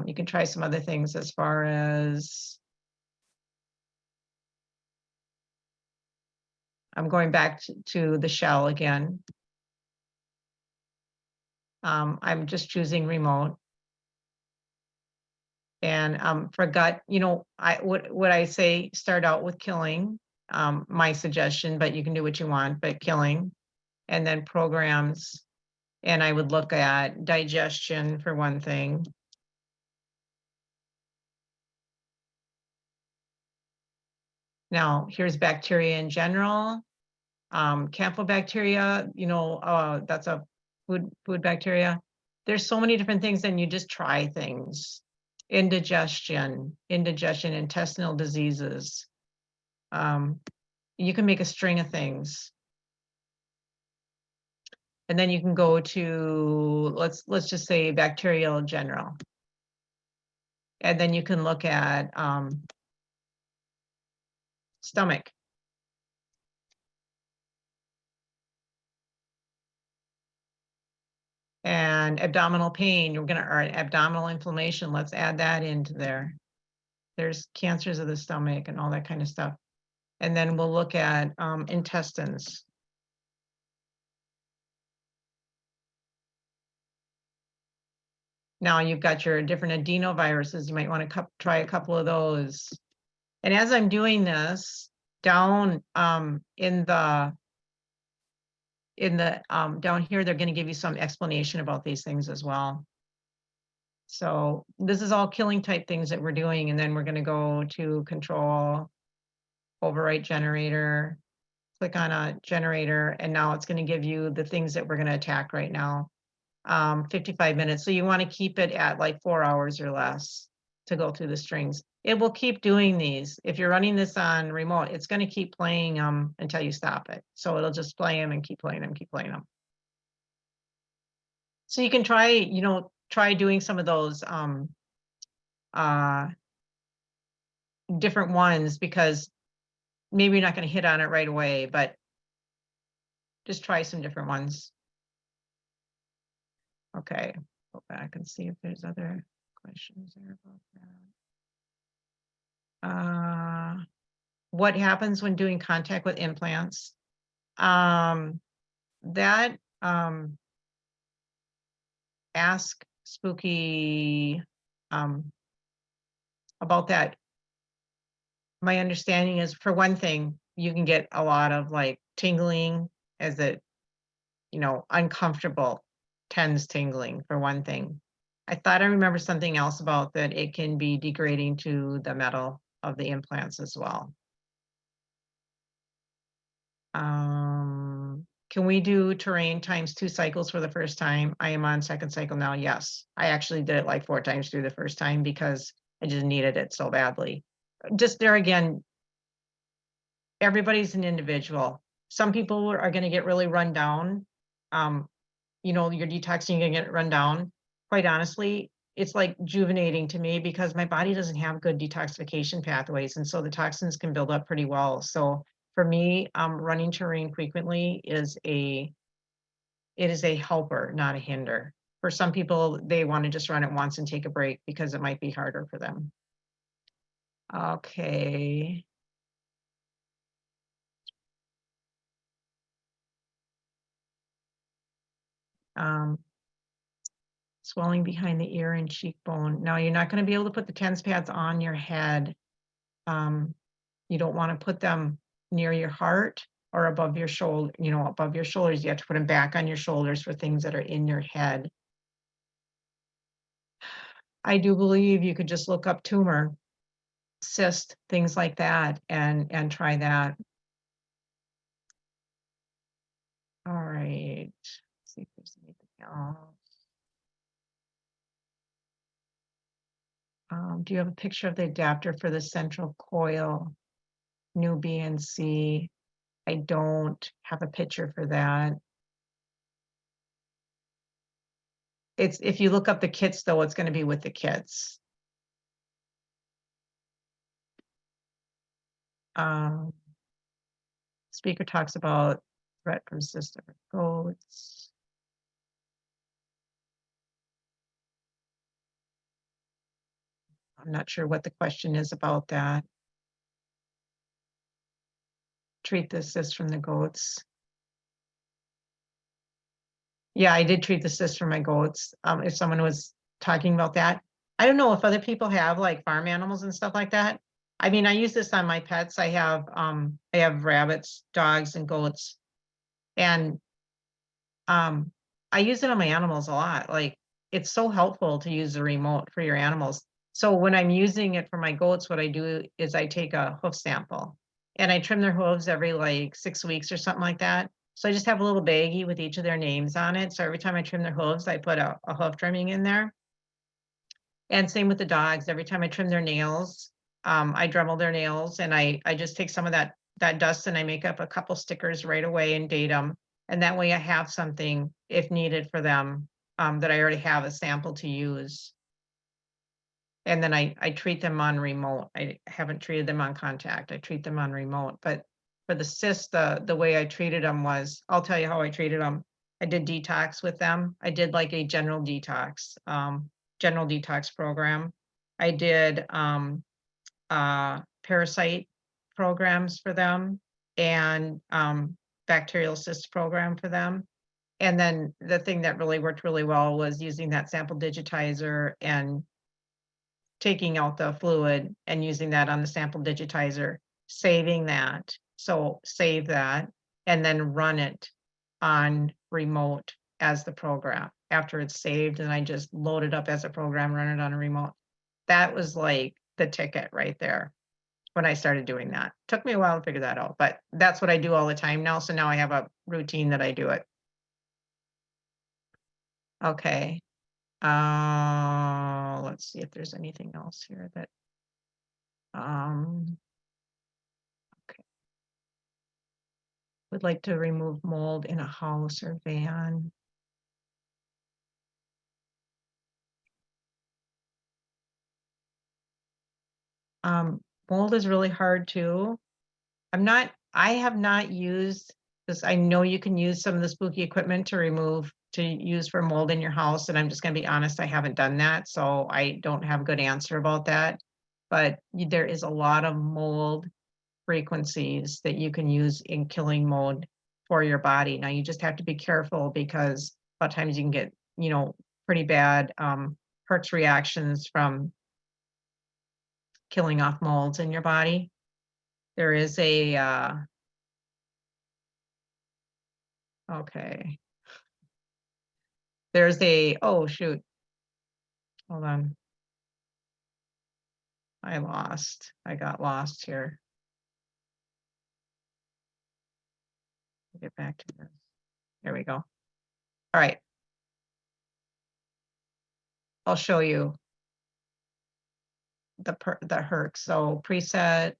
you can try some other things as far as, I'm going back to the shell again. I'm just choosing remote. And for gut, you know, what I say, start out with killing, my suggestion, but you can do what you want, but killing, and then programs. And I would look at digestion for one thing. Now, here's bacteria in general. Campylobacteria, you know, that's a food bacteria. There's so many different things, and you just try things. Indigestion, intestinal diseases. You can make a string of things. And then you can go to, let's just say bacterial in general. And then you can look at stomach. And abdominal pain, or abdominal inflammation, let's add that into there. There's cancers of the stomach and all that kind of stuff. And then we'll look at intestines. Now you've got your different adenoviruses. You might want to try a couple of those. And as I'm doing this, down in the down here, they're going to give you some explanation about these things as well. So this is all killing type things that we're doing. And then we're going to go to control, overwrite generator, click on a generator, and now it's going to give you the things that we're going to attack right now. 55 minutes. So you want to keep it at like 4 hours or less to go through the strings. It will keep doing these. If you're running this on remote, it's going to keep playing them until you stop it. So it'll just play them and keep playing them, keep playing them. So you can try, you know, try doing some of those different ones, because maybe you're not going to hit on it right away, but just try some different ones. Okay, go back and see if there's other questions there about that. What happens when doing contact with implants? Ask Spooky about that. My understanding is, for one thing, you can get a lot of like tingling, as it, you know, uncomfortable TENS tingling for one thing. I thought I remember something else about that. It can be degrading to the metal of the implants as well. Can we do terrain times 2 cycles for the first time? I am on second cycle now. Yes, I actually did it like 4 times through the first time because I just needed it so badly. Just there again, everybody's an individual. Some people are going to get really run down. You know, your detoxing, you're going to get run down. Quite honestly, it's like juvenating to me, because my body doesn't have good detoxification pathways. And so the toxins can build up pretty well. So for me, running terrain frequently is a helper, not a hinder. For some people, they want to just run it once and take a break because it might be harder for them. Okay. Swelling behind the ear and cheekbone. Now, you're not going to be able to put the TENS pads on your head. You don't want to put them near your heart or above your shoulder, you know, above your shoulders. You have to put them back on your shoulders for things that are in your head. I do believe you could just look up tumor, cyst, things like that, and try that. All right. Let's see if there's anything else. Do you have a picture of the adapter for the central coil, new BNC? I don't have a picture for that. It's, if you look up the kits though, it's going to be with the kits. speaker talks about threat from system goats. I'm not sure what the question is about that. Treat the cyst from the goats. Yeah, I did treat the cyst from my goats. If someone was talking about that, I don't know if other people have like farm animals and stuff like that. I mean, I use this on my pets. I have rabbits, dogs, and goats, and I use it on my animals a lot. Like, it's so helpful to use the remote for your animals. So when I'm using it for my goats, what I do is I take a hoof sample and I trim their hooves every like 6 weeks or something like that. So I just have a little baggie with each of their names on it. So every time I trim their hooves, I put a hoof trimming in there. And same with the dogs. Every time I trim their nails, I Dremel their nails, and I just take some of that dust and I make up a couple stickers right away and date them. And that way I have something if needed for them, that I already have a sample to use. And then I treat them on remote. I haven't treated them on contact. I treat them on remote. But for the cyst, the way I treated them was, I'll tell you how I treated them. I did detox with them. I did like a general detox program. I did parasite programs for them, and bacterial cyst program for them. And then the thing that really worked really well was using that sample digitizer and taking out the fluid and using that on the sample digitizer, saving that. So save that and then run it on remote as the program. After it's saved, and I just load it up as a program, run it on a remote. That was like the ticket right there when I started doing that. Took me a while to figure that out, but that's what I do all the time now. So now I have a routine that I do it. Okay. Let's see if there's anything else here that, okay. Would like to remove mold in a house or van. Mold is really hard too. I have not used this. I know you can use some of the spooky equipment to use for mold in your house. And I'm just going to be honest, I haven't done that. So I don't have a good answer about that. But there is a lot of mold frequencies that you can use in killing mold for your body. Now you just have to be careful, because a lot of times you can get, pretty bad Hertz reactions from killing off molds in your body. There is a, okay. Oh shoot. Hold on. I got lost here. Get back to this. There we go. All right. I'll show you the Hertz. So preset. I'm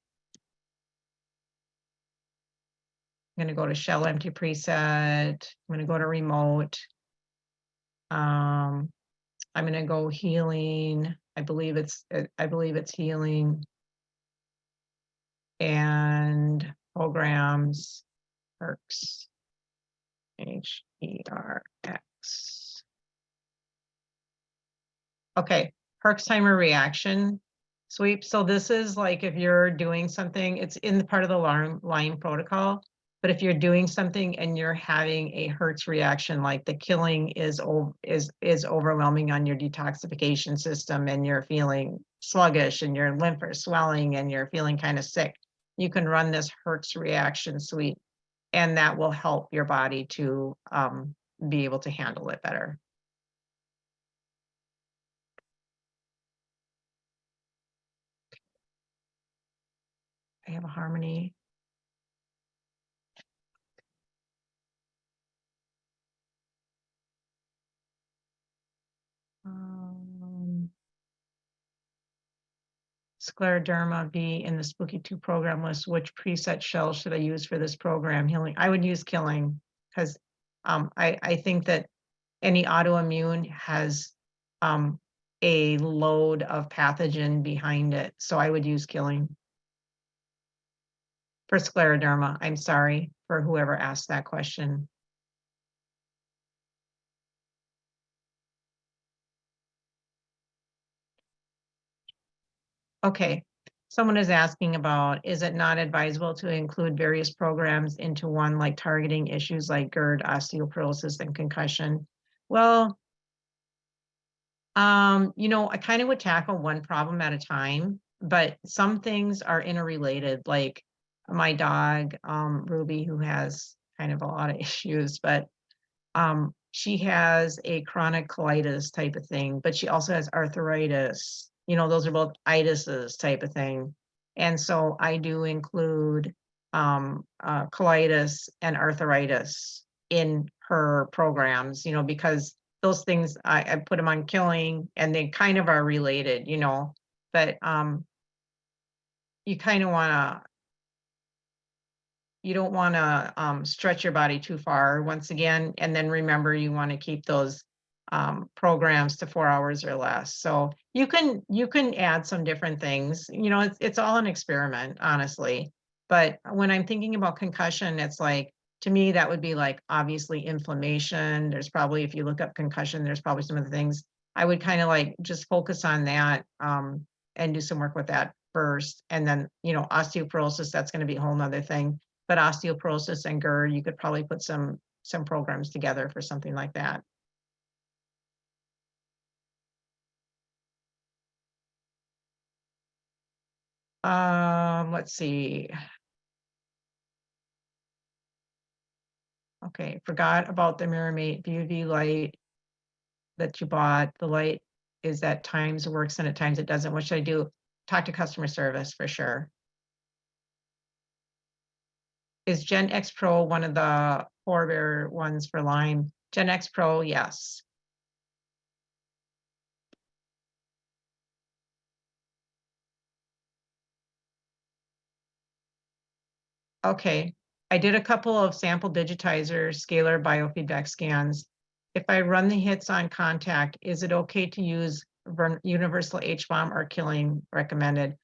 going to go to shell empty preset. I'm going to go to remote. I'm going to go healing. I believe it's healing and programs. Hertz. HERX. Okay, Hertz timer reaction sweep. So this is like if you're doing something, it's in the part of the line protocol. But if you're doing something and you're having a Hertz reaction, like the killing is overwhelming on your detoxification system, and you're feeling sluggish and your lymph are swelling and you're feeling kind of sick, you can run this Hertz reaction sweep, and that will help your body to be able to handle it better. I have a harmony. Scleroderma be in the Spooky2 program list. Which preset shell should I use for this program? Healing. I would use killing, because I think that any autoimmune has a load of pathogen behind it. So I would use killing. For scleroderma. I'm sorry for whoever asked that question. Okay, someone is asking about, is it not advisable to include various programs into one, like targeting issues like GERD, osteoporosis, and concussion? Well, I kind of would tackle one problem at a time, but some things are interrelated, like my dog, Ruby, who has kind of a lot of issues, but she has a chronic colitis type of thing, but she also has arthritis. Those are both itises type of thing. And so I do include colitis and arthritis in her programs, because those things I put them on killing and they kind of are related, but you kind of want to you don't want to stretch your body too far once again, and then remember you want to keep those programs to 4 hours or less. So you can add some different things. It's all an experiment, honestly. But when I'm thinking about concussion, it's like, to me, that would be like obviously inflammation. There's probably, if you look up concussion, there's probably some of the things I would kind of like just focus on that and do some work with that first. And then, osteoporosis, that's going to be a whole nother thing. But osteoporosis and GERD, you could probably put some programs together for something like that. Let's see. Okay, forgot about the Mirrormate UV light that you bought. The light is at times works and at times it doesn't. What should I do? Talk to customer service for sure. Is Gen X Pro one of the forebear ones for Lyme? Gen X Pro, yes. Okay, I did a couple of sample digitizer scalar biofeedback scans. If I run the hits on contact, is it okay to use universal H-bomb or killing recommended?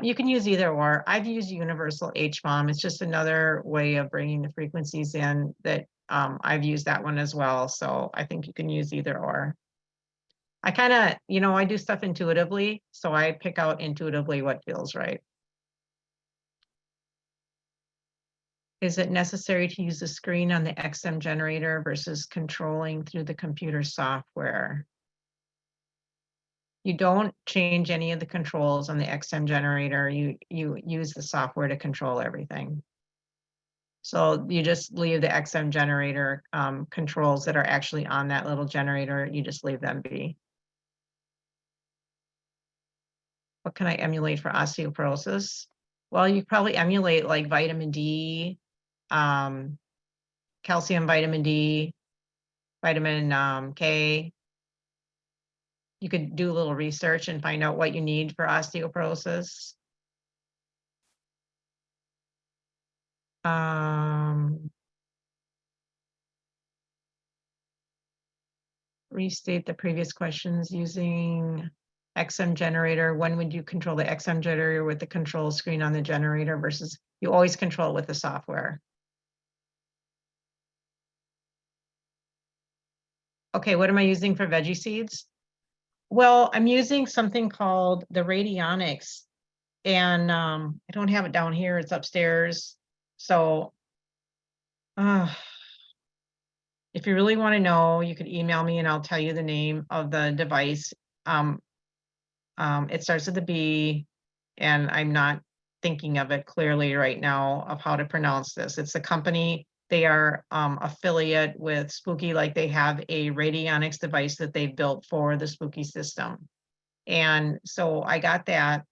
You can use either or. I've used universal H-bomb. It's just another way of bringing the frequencies in that I've used that one as well. So I think you can use either or. I kind of, I do stuff intuitively, so I pick out intuitively what feels right. Is it necessary to use the screen on the XM generator versus controlling through the computer software? You don't change any of the controls on the XM generator. You use the software to control everything. So you just leave the XM generator controls that are actually on that little generator, you just leave them be. What can I emulate for osteoporosis? Well, you probably emulate like vitamin D, calcium, vitamin D, vitamin K. You could do a little research and find out what you need for osteoporosis. Restate the previous questions using XM generator. When would you control the XM generator with the control screen on the generator versus you always control with the software? Okay, what am I using for veggie seeds? Well, I'm using something called the radionics, and I don't have it down here. It's upstairs. So if you really want to know, you could email me and I'll tell you the name of the device. It starts with a B, and I'm not thinking of it clearly right now of how to pronounce this. It's a company. They are affiliate with Spooky, like they have a radionics device that they built for the Spooky system. And so I got that,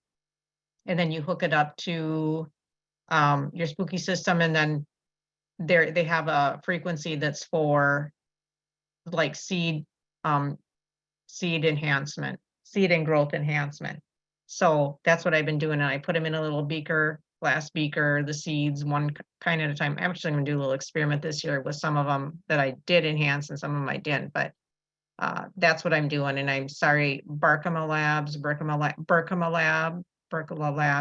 and then you hook it up to your Spooky system, and then they have a frequency that's for like seed enhancement, seed and growth enhancement. So that's what I've been doing. And I put them in a little glass beaker, the seeds, one kind at a time. I'm actually going to do a little experiment this year with some of them that I did enhance and some of them I didn't, but that's what I'm doing. And I'm sorry, Berkema Lab,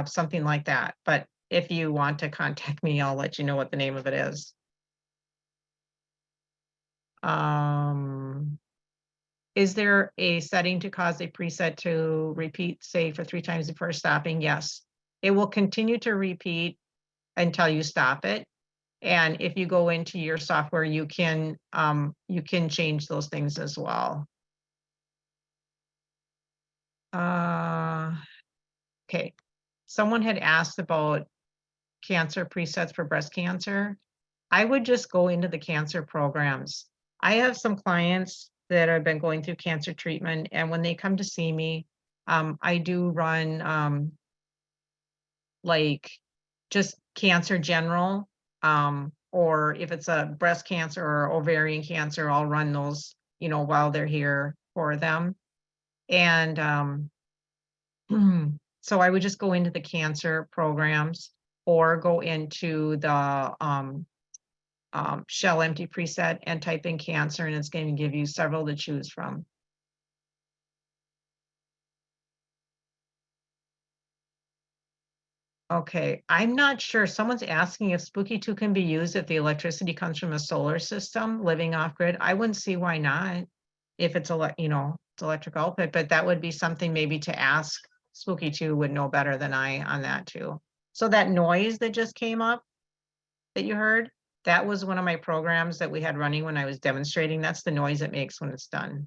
something like that. But if you want to contact me, I'll let you know what the name of it is. Is there a setting to cause a preset to repeat, say, for 3 times before stopping? Yes. It will continue to repeat until you stop it. And if you go into your software, you can change those things as well. Okay. Someone had asked about cancer presets for breast cancer. I would just go into the cancer programs. I have some clients that have been going through cancer treatment, and when they come to see me, I do run like just cancer general, or if it's a breast cancer or ovarian cancer, I'll run those, while they're here for them. And so I would just go into the cancer programs or go into the shell empty preset and type in cancer, and it's going to give you several to choose from. Okay, I'm not sure. Someone's asking if Spooky2 can be used if the electricity comes from a solar system living off grid. I wouldn't see why not if it's it's electric output, but that would be something maybe to ask. Spooky2 would know better than I on that too. So that noise that just came up that you heard, that was one of my programs that we had running when I was demonstrating. That's the noise it makes when it's done.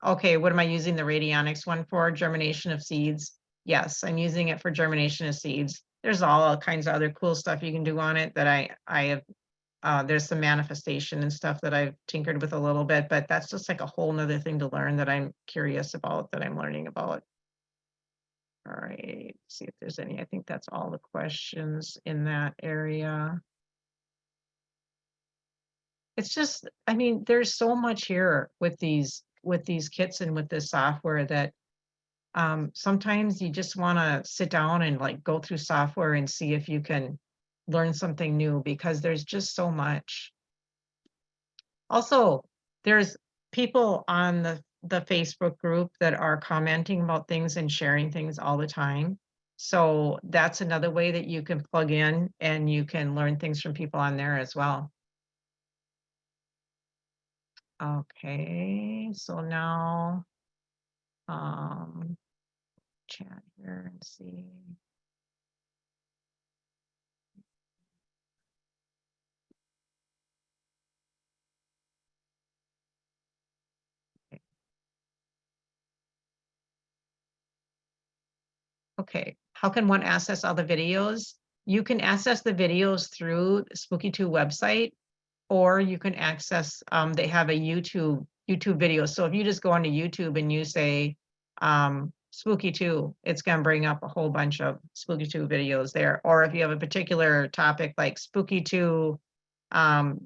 Okay, what am I using the radionics one for? Germination of seeds. Yes, I'm using it for germination of seeds. There's all kinds of other cool stuff you can do on it that I have. There's some manifestation and stuff that I've tinkered with a little bit, but that's just like a whole nother thing to learn that I'm curious about, that I'm learning about. All right, see if there's any. I think that's all the questions in that area. It's just, I mean, there's so much here with these kits and with this software that sometimes you just want to sit down and like go through software and see if you can learn something new, because there's just so much. Also, there's people on the Facebook group that are commenting about things and sharing things all the time. So that's another way that you can plug in and you can learn things from people on there as well. Okay, so now chat here and see. Okay, how can one access all the videos? You can access the videos through Spooky2 website, or you can access, they have a YouTube video. So if you just go onto YouTube and you say Spooky2, it's going to bring up a whole bunch of Spooky2 videos there. Or if you have a particular topic like Spooky2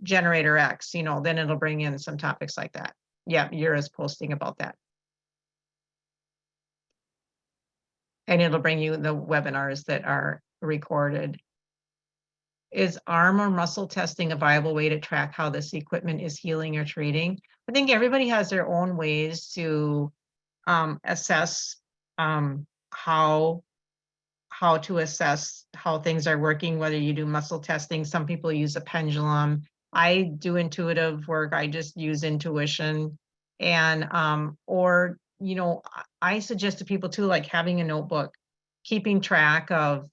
generator X, then it'll bring in some topics like that. Yeah, Yura's posting about that. And it'll bring you the webinars that are recorded. Is arm or muscle testing a viable way to track how this equipment is healing or treating? I think everybody has their own ways to assess how to assess how things are working, whether you do muscle testing. Some people use a pendulum. I do intuitive work. I just use intuition. And or I suggest to people too, like having a notebook, keeping track of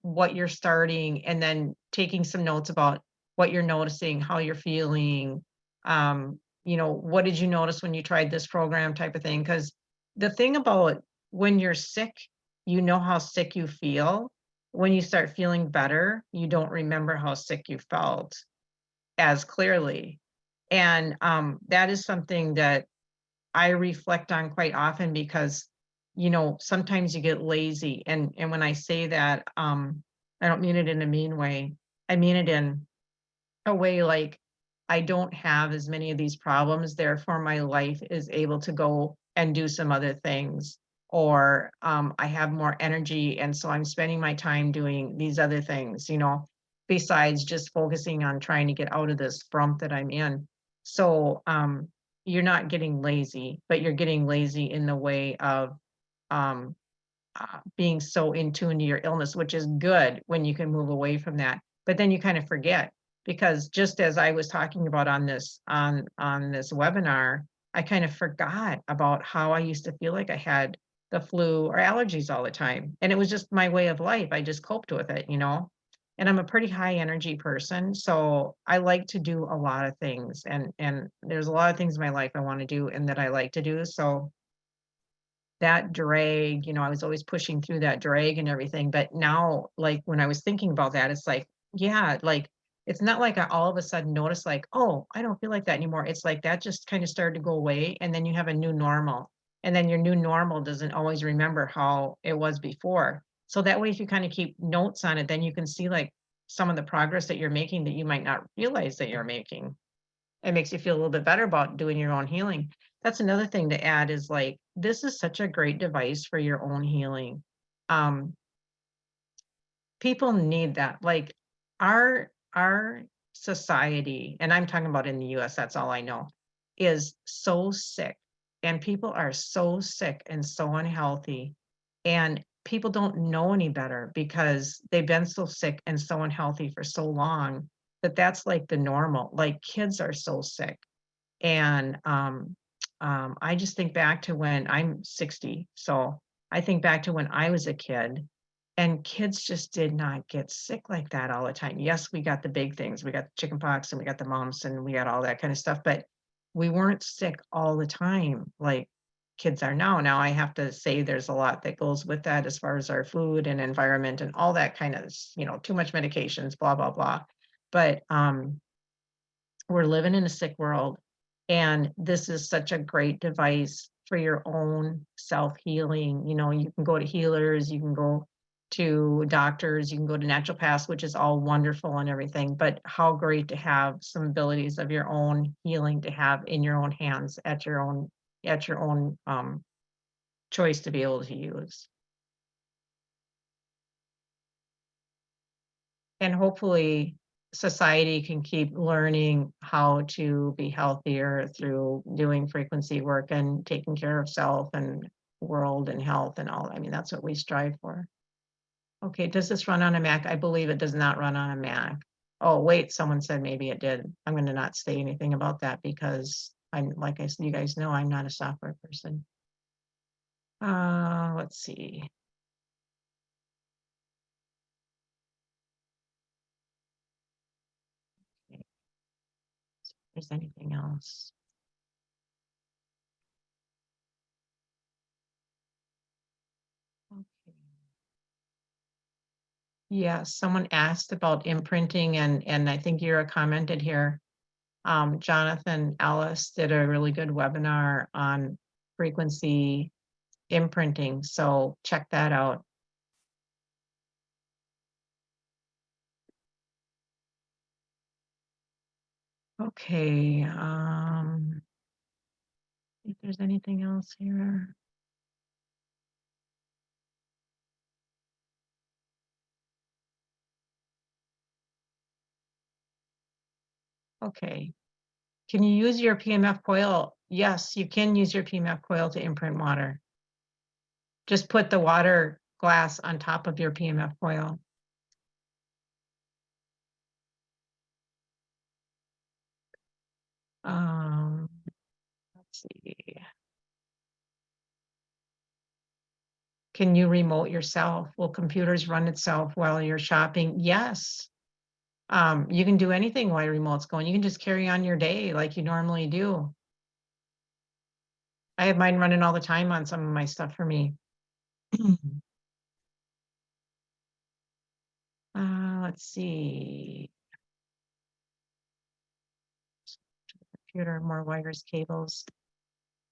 what you're starting, and then taking some notes about what you're noticing, how you're feeling. What did you notice when you tried this program, type of thing. Because the thing about when you're sick, you know how sick you feel. When you start feeling better, you don't remember how sick you felt as clearly. And that is something that I reflect on quite often, because sometimes you get lazy. And when I say that, I don't mean it in a mean way. I mean it in a way like, I don't have as many of these problems, therefore my life is able to go and do some other things. Or I have more energy, and so I'm spending my time doing these other things, besides just focusing on trying to get out of this frump that I'm in. So you're not getting lazy, but you're getting lazy in the way of being so in tune to your illness, which is good when you can move away from that. But then you kind of forget, because just as I was talking about on this webinar, I kind of forgot about how I used to feel like I had the flu or allergies all the time. And it was just my way of life. I just coped with it, you know. And I'm a pretty high energy person, so I like to do a lot of things. And there's a lot of things in my life I want to do and that I like to do. So that drag, you know, I was always pushing through that drag and everything. But now, like when I was thinking about that, it's like, yeah, like it's not like I all of a sudden notice like, oh, I don't feel like that anymore. It's like that just kind of started to go away. And then you have a new normal. And then your new normal doesn't always remember how it was before. So that way, if you kind of keep notes on it, then you can see like some of the progress that you're making that you might not realize that you're making. It makes you feel a little bit better about doing your own healing. That's another thing to add is like, this is such a great device for your own healing. Um, People need that. Like our society, and I'm talking about in the US, that's all I know, is so sick. And people are so sick and so unhealthy. And people don't know any better because they've been so sick and so unhealthy for so long that that's like the normal. Like kids are so sick. And I just think back to when I'm 60. So I think back to when I was a kid, and kids just did not get sick like that all the time. Yes, we got the big things. We got the chicken pox and we got the mumps and we got all that kind of stuff, but we weren't sick all the time like kids are now. Now I have to say there's a lot that goes with that as far as our food and environment and all that kind of, you know, too much medications, blah, blah, blah. But we're living in a sick world, and this is such a great device for your own self-healing. You know, you can go to healers, you can go to doctors, you can go to naturopaths, which is all wonderful and everything, but how great to have some abilities of your own healing to have in your own hands at your own choice to be able to use. And hopefully society can keep learning how to be healthier through doing frequency work and taking care of self and world and health and all. I mean, that's what we strive for. Okay, does this run on a Mac? I believe it does not run on a Mac. Oh, wait, someone said maybe it did. I'm going to not say anything about that because I'm, like I said, you guys know I'm not a software person. Let's see. Okay. If there's anything else. Okay. Yeah, someone asked about imprinting, and I think Yura commented here. Jonathan Ellis did a really good webinar on frequency imprinting, so check that out. Okay, if there's anything else here. Okay. Can you use your PMF coil? Yes, you can use your PMF coil to imprint water. Just put the water glass on top of your PMF coil. Let's see. Can you remote yourself? Will computers run itself while you're shopping? Yes. You can do anything while your remote's going. You can just carry on your day like you normally do. I have mine running all the time on some of my stuff for me. Let's see. Computer, more wires, cables.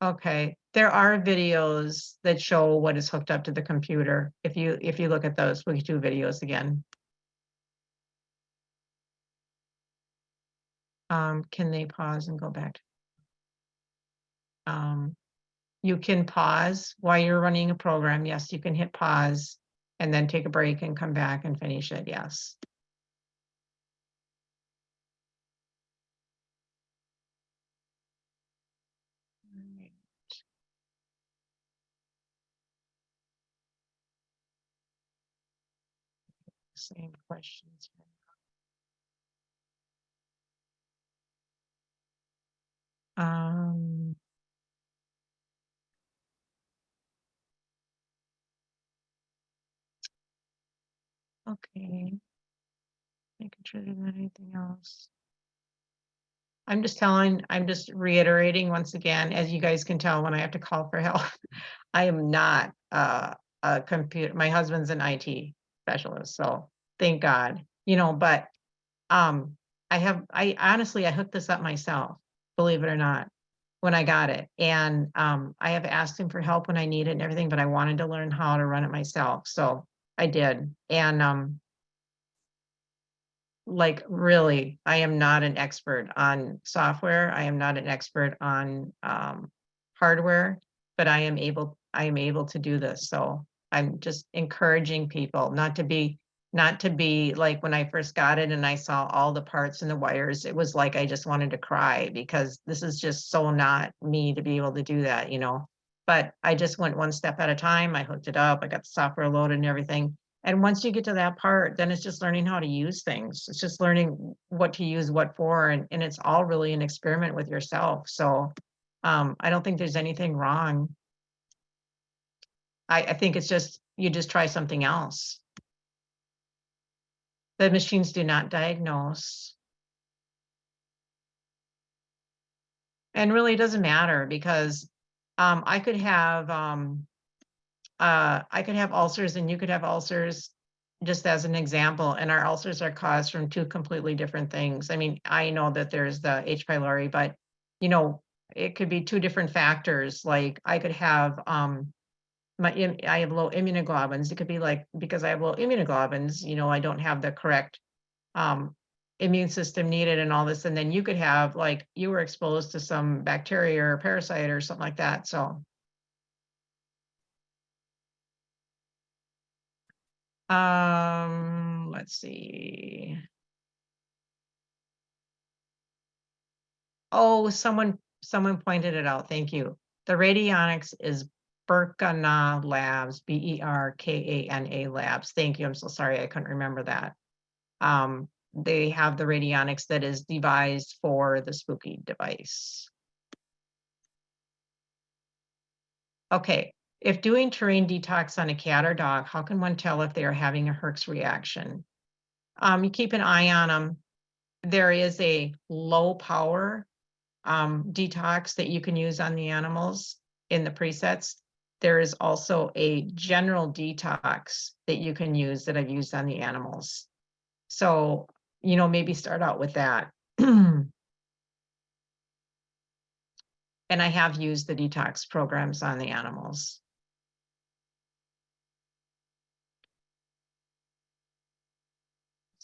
Okay, there are videos that show what is hooked up to the computer. If you look at those, we do videos again. Can they pause and go back? You can pause while you're running a program. Yes, you can hit pause and then take a break and come back and finish it. Yes. same questions here. Okay. Making sure there's not anything else. I'm just reiterating once again, as you guys can tell when I have to call for help, I am not a computer. My husband's an IT specialist, so thank God, but I honestly, I hooked this up myself, believe it or not, when I got it. And I have asked him for help when I need it and everything, but I wanted to learn how to run it myself. So I did. And like really, I am not an expert on software. I am not an expert on hardware, but I am able to do this. So I'm just encouraging people not to be like when I first got it and I saw all the parts and the wires, it was like I just wanted to cry because this is just so not me to be able to do that, But I just went one step at a time. I hooked it up, I got the software loaded and everything. And once you get to that part, then it's just learning how to use things. It's just learning what to use what for. And it's all really an experiment with yourself. So I don't think there's anything wrong. I think it's just, you just try something else. The machines do not diagnose. And really it doesn't matter because I could have ulcers and you could have ulcers, just as an example, and our ulcers are caused from two completely different things. I mean, I know that there's the H. pylori, but it could be two different factors. Like I could have I have low immunoglobulins. It could be like because I have low immunoglobulins, I don't have the correct immune system needed and all this. And then you could have like you were exposed to some bacteria or parasite or something like that. So let's see. Oh, someone pointed it out. Thank you. The radionics is Berkana Labs, Berkana Labs. Thank you. I'm so sorry I couldn't remember that. They have the radionics that is devised for the Spooky device. Okay. If doing terrain detox on a cat or dog, how can one tell if they are having a Herx reaction? You keep an eye on them. There is a low power detox that you can use on the animals in the presets. There is also a general detox that you can use that I've used on the animals. So, maybe start out with that. And I have used the detox programs on the animals.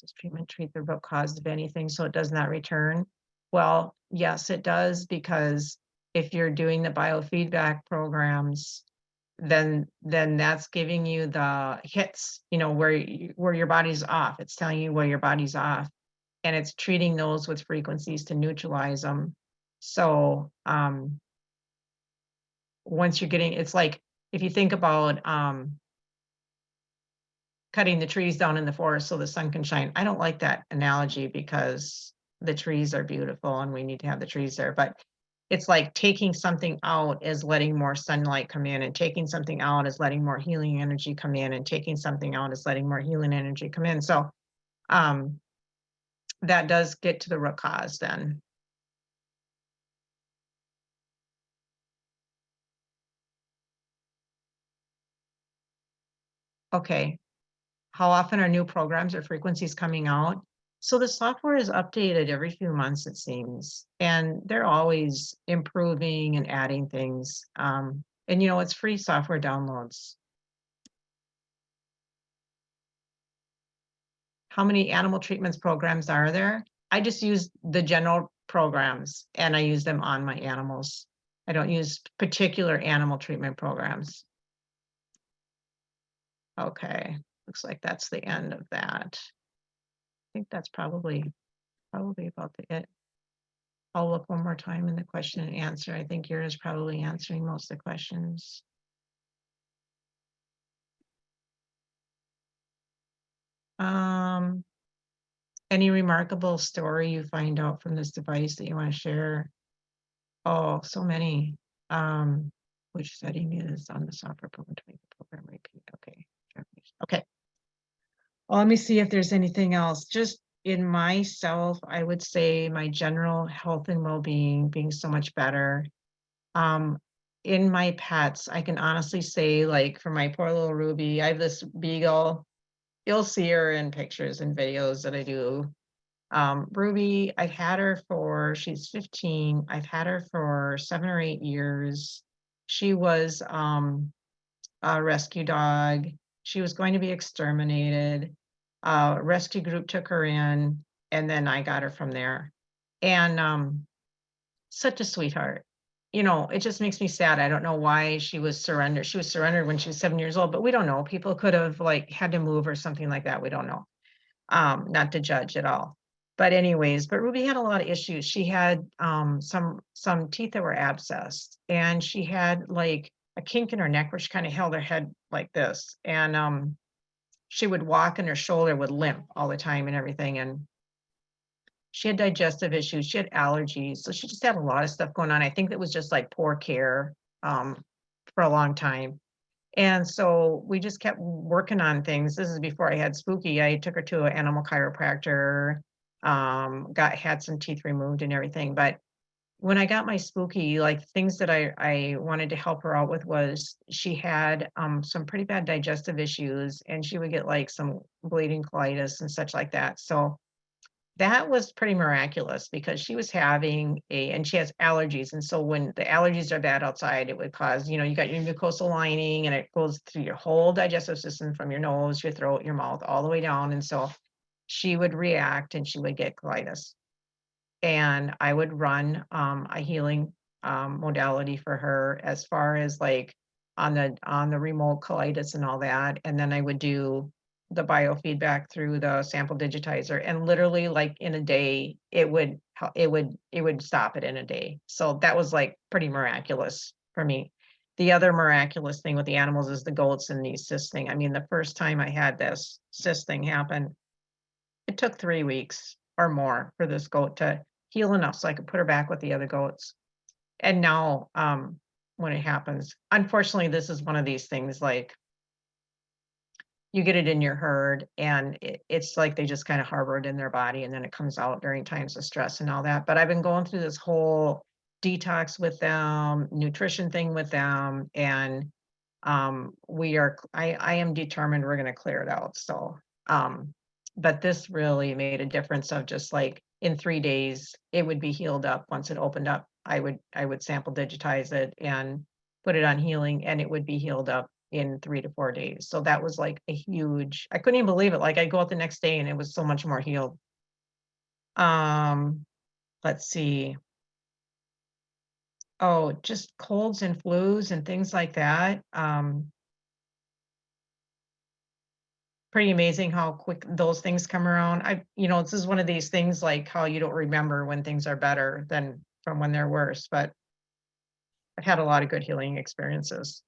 Does treatment treat the root cause of anything so it does not return? Well, yes, it does, because if you're doing the biofeedback programs, then that's giving you the hits, where your body's off. It's telling you where your body's off, and it's treating those with frequencies to neutralize them. So once you're getting, it's like if you think about cutting the trees down in the forest so the sun can shine. I don't like that analogy because the trees are beautiful and we need to have the trees there, but it's like taking something out is letting more sunlight come in, and taking something out is letting more healing energy come in, and taking something out is letting more healing energy come in. So that does get to the root cause then. Okay. How often are new programs or frequencies coming out? So the software is updated every few months, it seems, and they're always improving and adding things. And it's free software downloads. How many animal treatments programs are there? I just use the general programs and I use them on my animals. I don't use particular animal treatment programs. Okay, looks like that's the end of that. I think that's probably about it. I'll look one more time in the question and answer. I think yours is probably answering most of the questions. Any remarkable story you find out from this device that you want to share? Oh, so many. Which setting is on the software program to make the program repeat? Okay. Okay. Well, let me see if there's anything else. Just in myself, I would say my general health and well-being being so much better. In my pets, I can honestly say, like, for my poor little Ruby, I have this beagle. You'll see her in pictures and videos that I do. Ruby, I've had her she's 15. I've had her for 7 or 8 years. She was a rescue dog. She was going to be exterminated. Rescue group took her in, and then I got her from there. And such a sweetheart. It just makes me sad. I don't know why she was surrendered. She was surrendered when she was 7 years old, but we don't know. People could have had to move or something like that. We don't know. Not to judge at all. But anyways, Ruby had a lot of issues. She had some teeth that were abscessed, and she had like a kink in her neck where she kind of held her head like this. And she would walk and her shoulder would limp all the time and everything. And she had digestive issues, she had allergies. So she just had a lot of stuff going on. I think that was just like poor care for a long time. And so we just kept working on things. This is before I had Spooky. I took her to an animal chiropractor, had some teeth removed and everything. But when I got my Spooky, like things that I wanted to help her out with was she had some pretty bad digestive issues, and she would get like some bleeding colitis and such like that. So that was pretty miraculous because she was and she has allergies. And so when the allergies are bad outside, it would cause, you got your mucosal lining and it goes through your whole digestive system from your nose, your throat, your mouth, all the way down. And so she would react and she would get colitis. And I would run a healing modality for her as far as like on the remote colitis and all that. And then I would do the biofeedback through the sample digitizer, and literally like in a day it would stop it in a day. So that was like pretty miraculous for me. The other miraculous thing with the animals is the goats and these cyst thing. I mean, the first time I had this cyst thing happen, it took 3 weeks or more for this goat to heal enough so I could put her back with the other goats. And now when it happens, unfortunately, this is one of these things like you get it in your herd and it's like they just kind of harbor it in their body, and then it comes out during times of stress and all that. But I've been going through this whole detox with them, nutrition thing with them, and I am determined we're going to clear it out. So but this really made a difference of just like in 3 days it would be healed up. Once it opened up, I would sample digitize it and put it on healing, and it would be healed up in 3 to 4 days. So that was like I couldn't even believe it. Like I'd go out the next day and it was so much more healed. Let's see. Oh, just colds and flus and things like that. Pretty amazing how quick those things come around. This is one of these things like how you don't remember when things are better than from when they're worse, but I've had a lot of good healing experiences.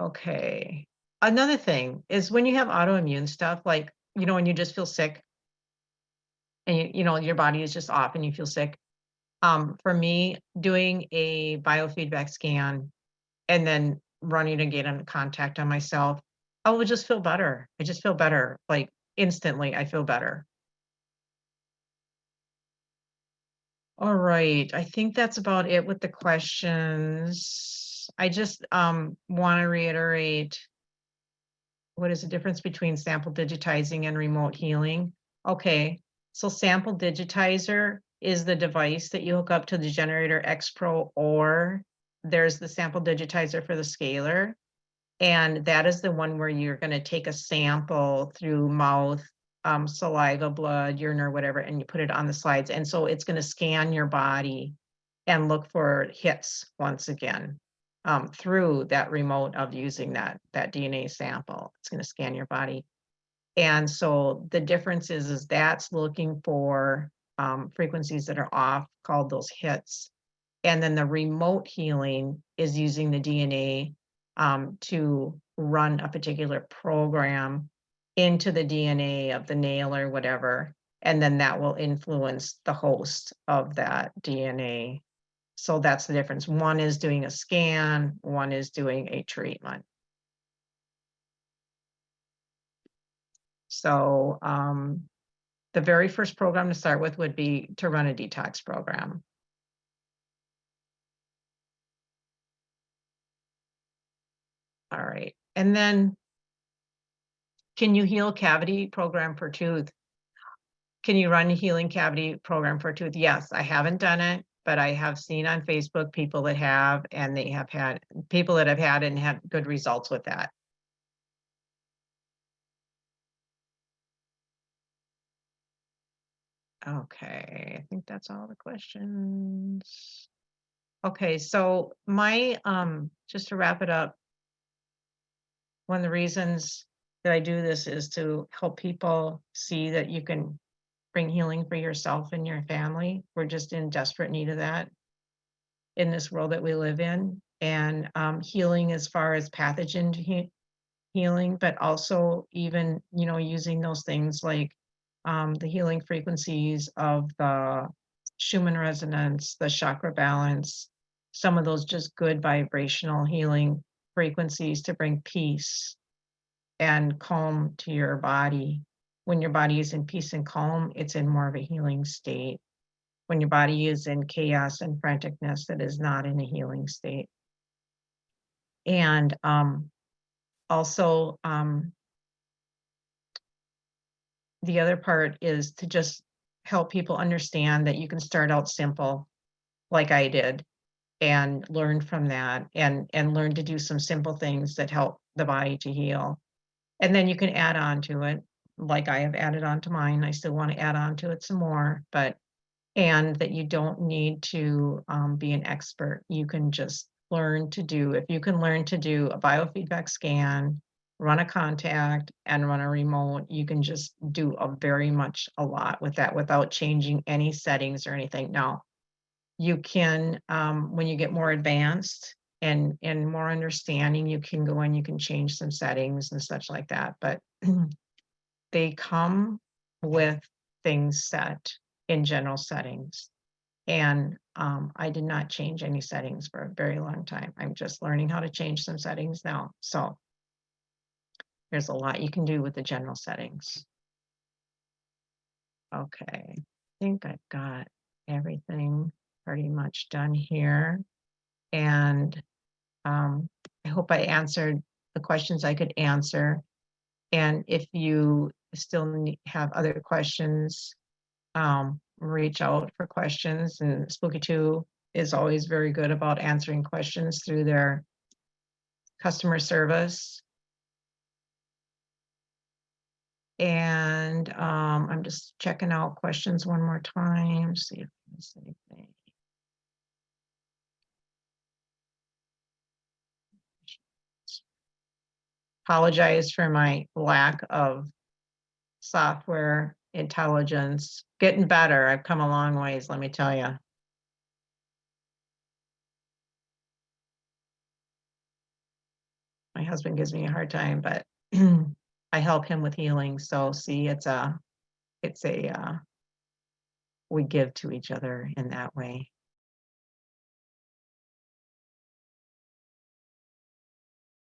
Okay. Another thing is when you have autoimmune stuff, like, when you just feel sick and your body is just off and you feel sick. For me, doing a biofeedback scan and then running a gate on contact on myself, I would just feel better. I just feel better. Like instantly I feel better. All right. I think that's about it with the questions. I just want to reiterate, what is the difference between sample digitizing and remote healing? Okay. So sample digitizer is the device that you hook up to the Generator X Pro, or there's the sample digitizer for the scaler. And that is the one where you're going to take a sample through mouth, saliva, blood, urine, or whatever, and you put it on the slides. And so it's going to scan your body and look for hits once again through that remote of using that DNA sample. It's going to scan your body. And so the difference is that's looking for frequencies that are off, called those hits. And then the remote healing is using the DNA to run a particular program into the DNA of the nail or whatever, and then that will influence the host of that DNA. So that's the difference. One is doing a scan, one is doing a treatment. So the very first program to start with would be to run a detox program. All right. And then, can you heal cavity program for tooth? Can you run a healing cavity program for tooth? Yes, I haven't done it, but I have seen on Facebook people that have, and they have had people that have had and had good results with that. Okay, I think that's all the questions. Okay, so my just to wrap it up, one of the reasons that I do this is to help people see that you can bring healing for yourself and your family. We're just in desperate need of that in this world that we live in. And healing as far as pathogen healing, but also even, you know, using those things like the healing frequencies of the Schumann resonance, the chakra balance, some of those just good vibrational healing frequencies to bring peace and calm to your body. When your body is in peace and calm, it's in more of a healing state. When your body is in chaos and franticness, it is not in a healing state. And also, the other part is to just help people understand that you can start out simple, like I did, and learn from that, and learn to do some simple things that help the body to heal. And then you can add on to it, like I have added on to mine. I still want to add on to it some more, but and that you don't need to be an expert. You can just learn to do, if you can learn to do a biofeedback scan, run a contact, and run a remote, you can just do a lot with that without changing any settings or anything. Now, you can, when you get more advanced and more understanding, you can go in, you can change some settings and such like that. But they come with things set in general settings. And I did not change any settings for a very long time. I'm just learning how to change some settings now. So there's a lot you can do with the general settings. Okay, I think I've got everything pretty much done here. And I hope I answered the questions I could answer. And if you still have other questions, reach out for questions. And Spooky2 is always very good about answering questions through their customer service. And I'm just checking out questions one more time, see if there's anything. Apologize for my lack of software intelligence. Getting better. I've come a long ways, let me tell you. My husband gives me a hard time, but I help him with healing. So see, we give to each other in that way.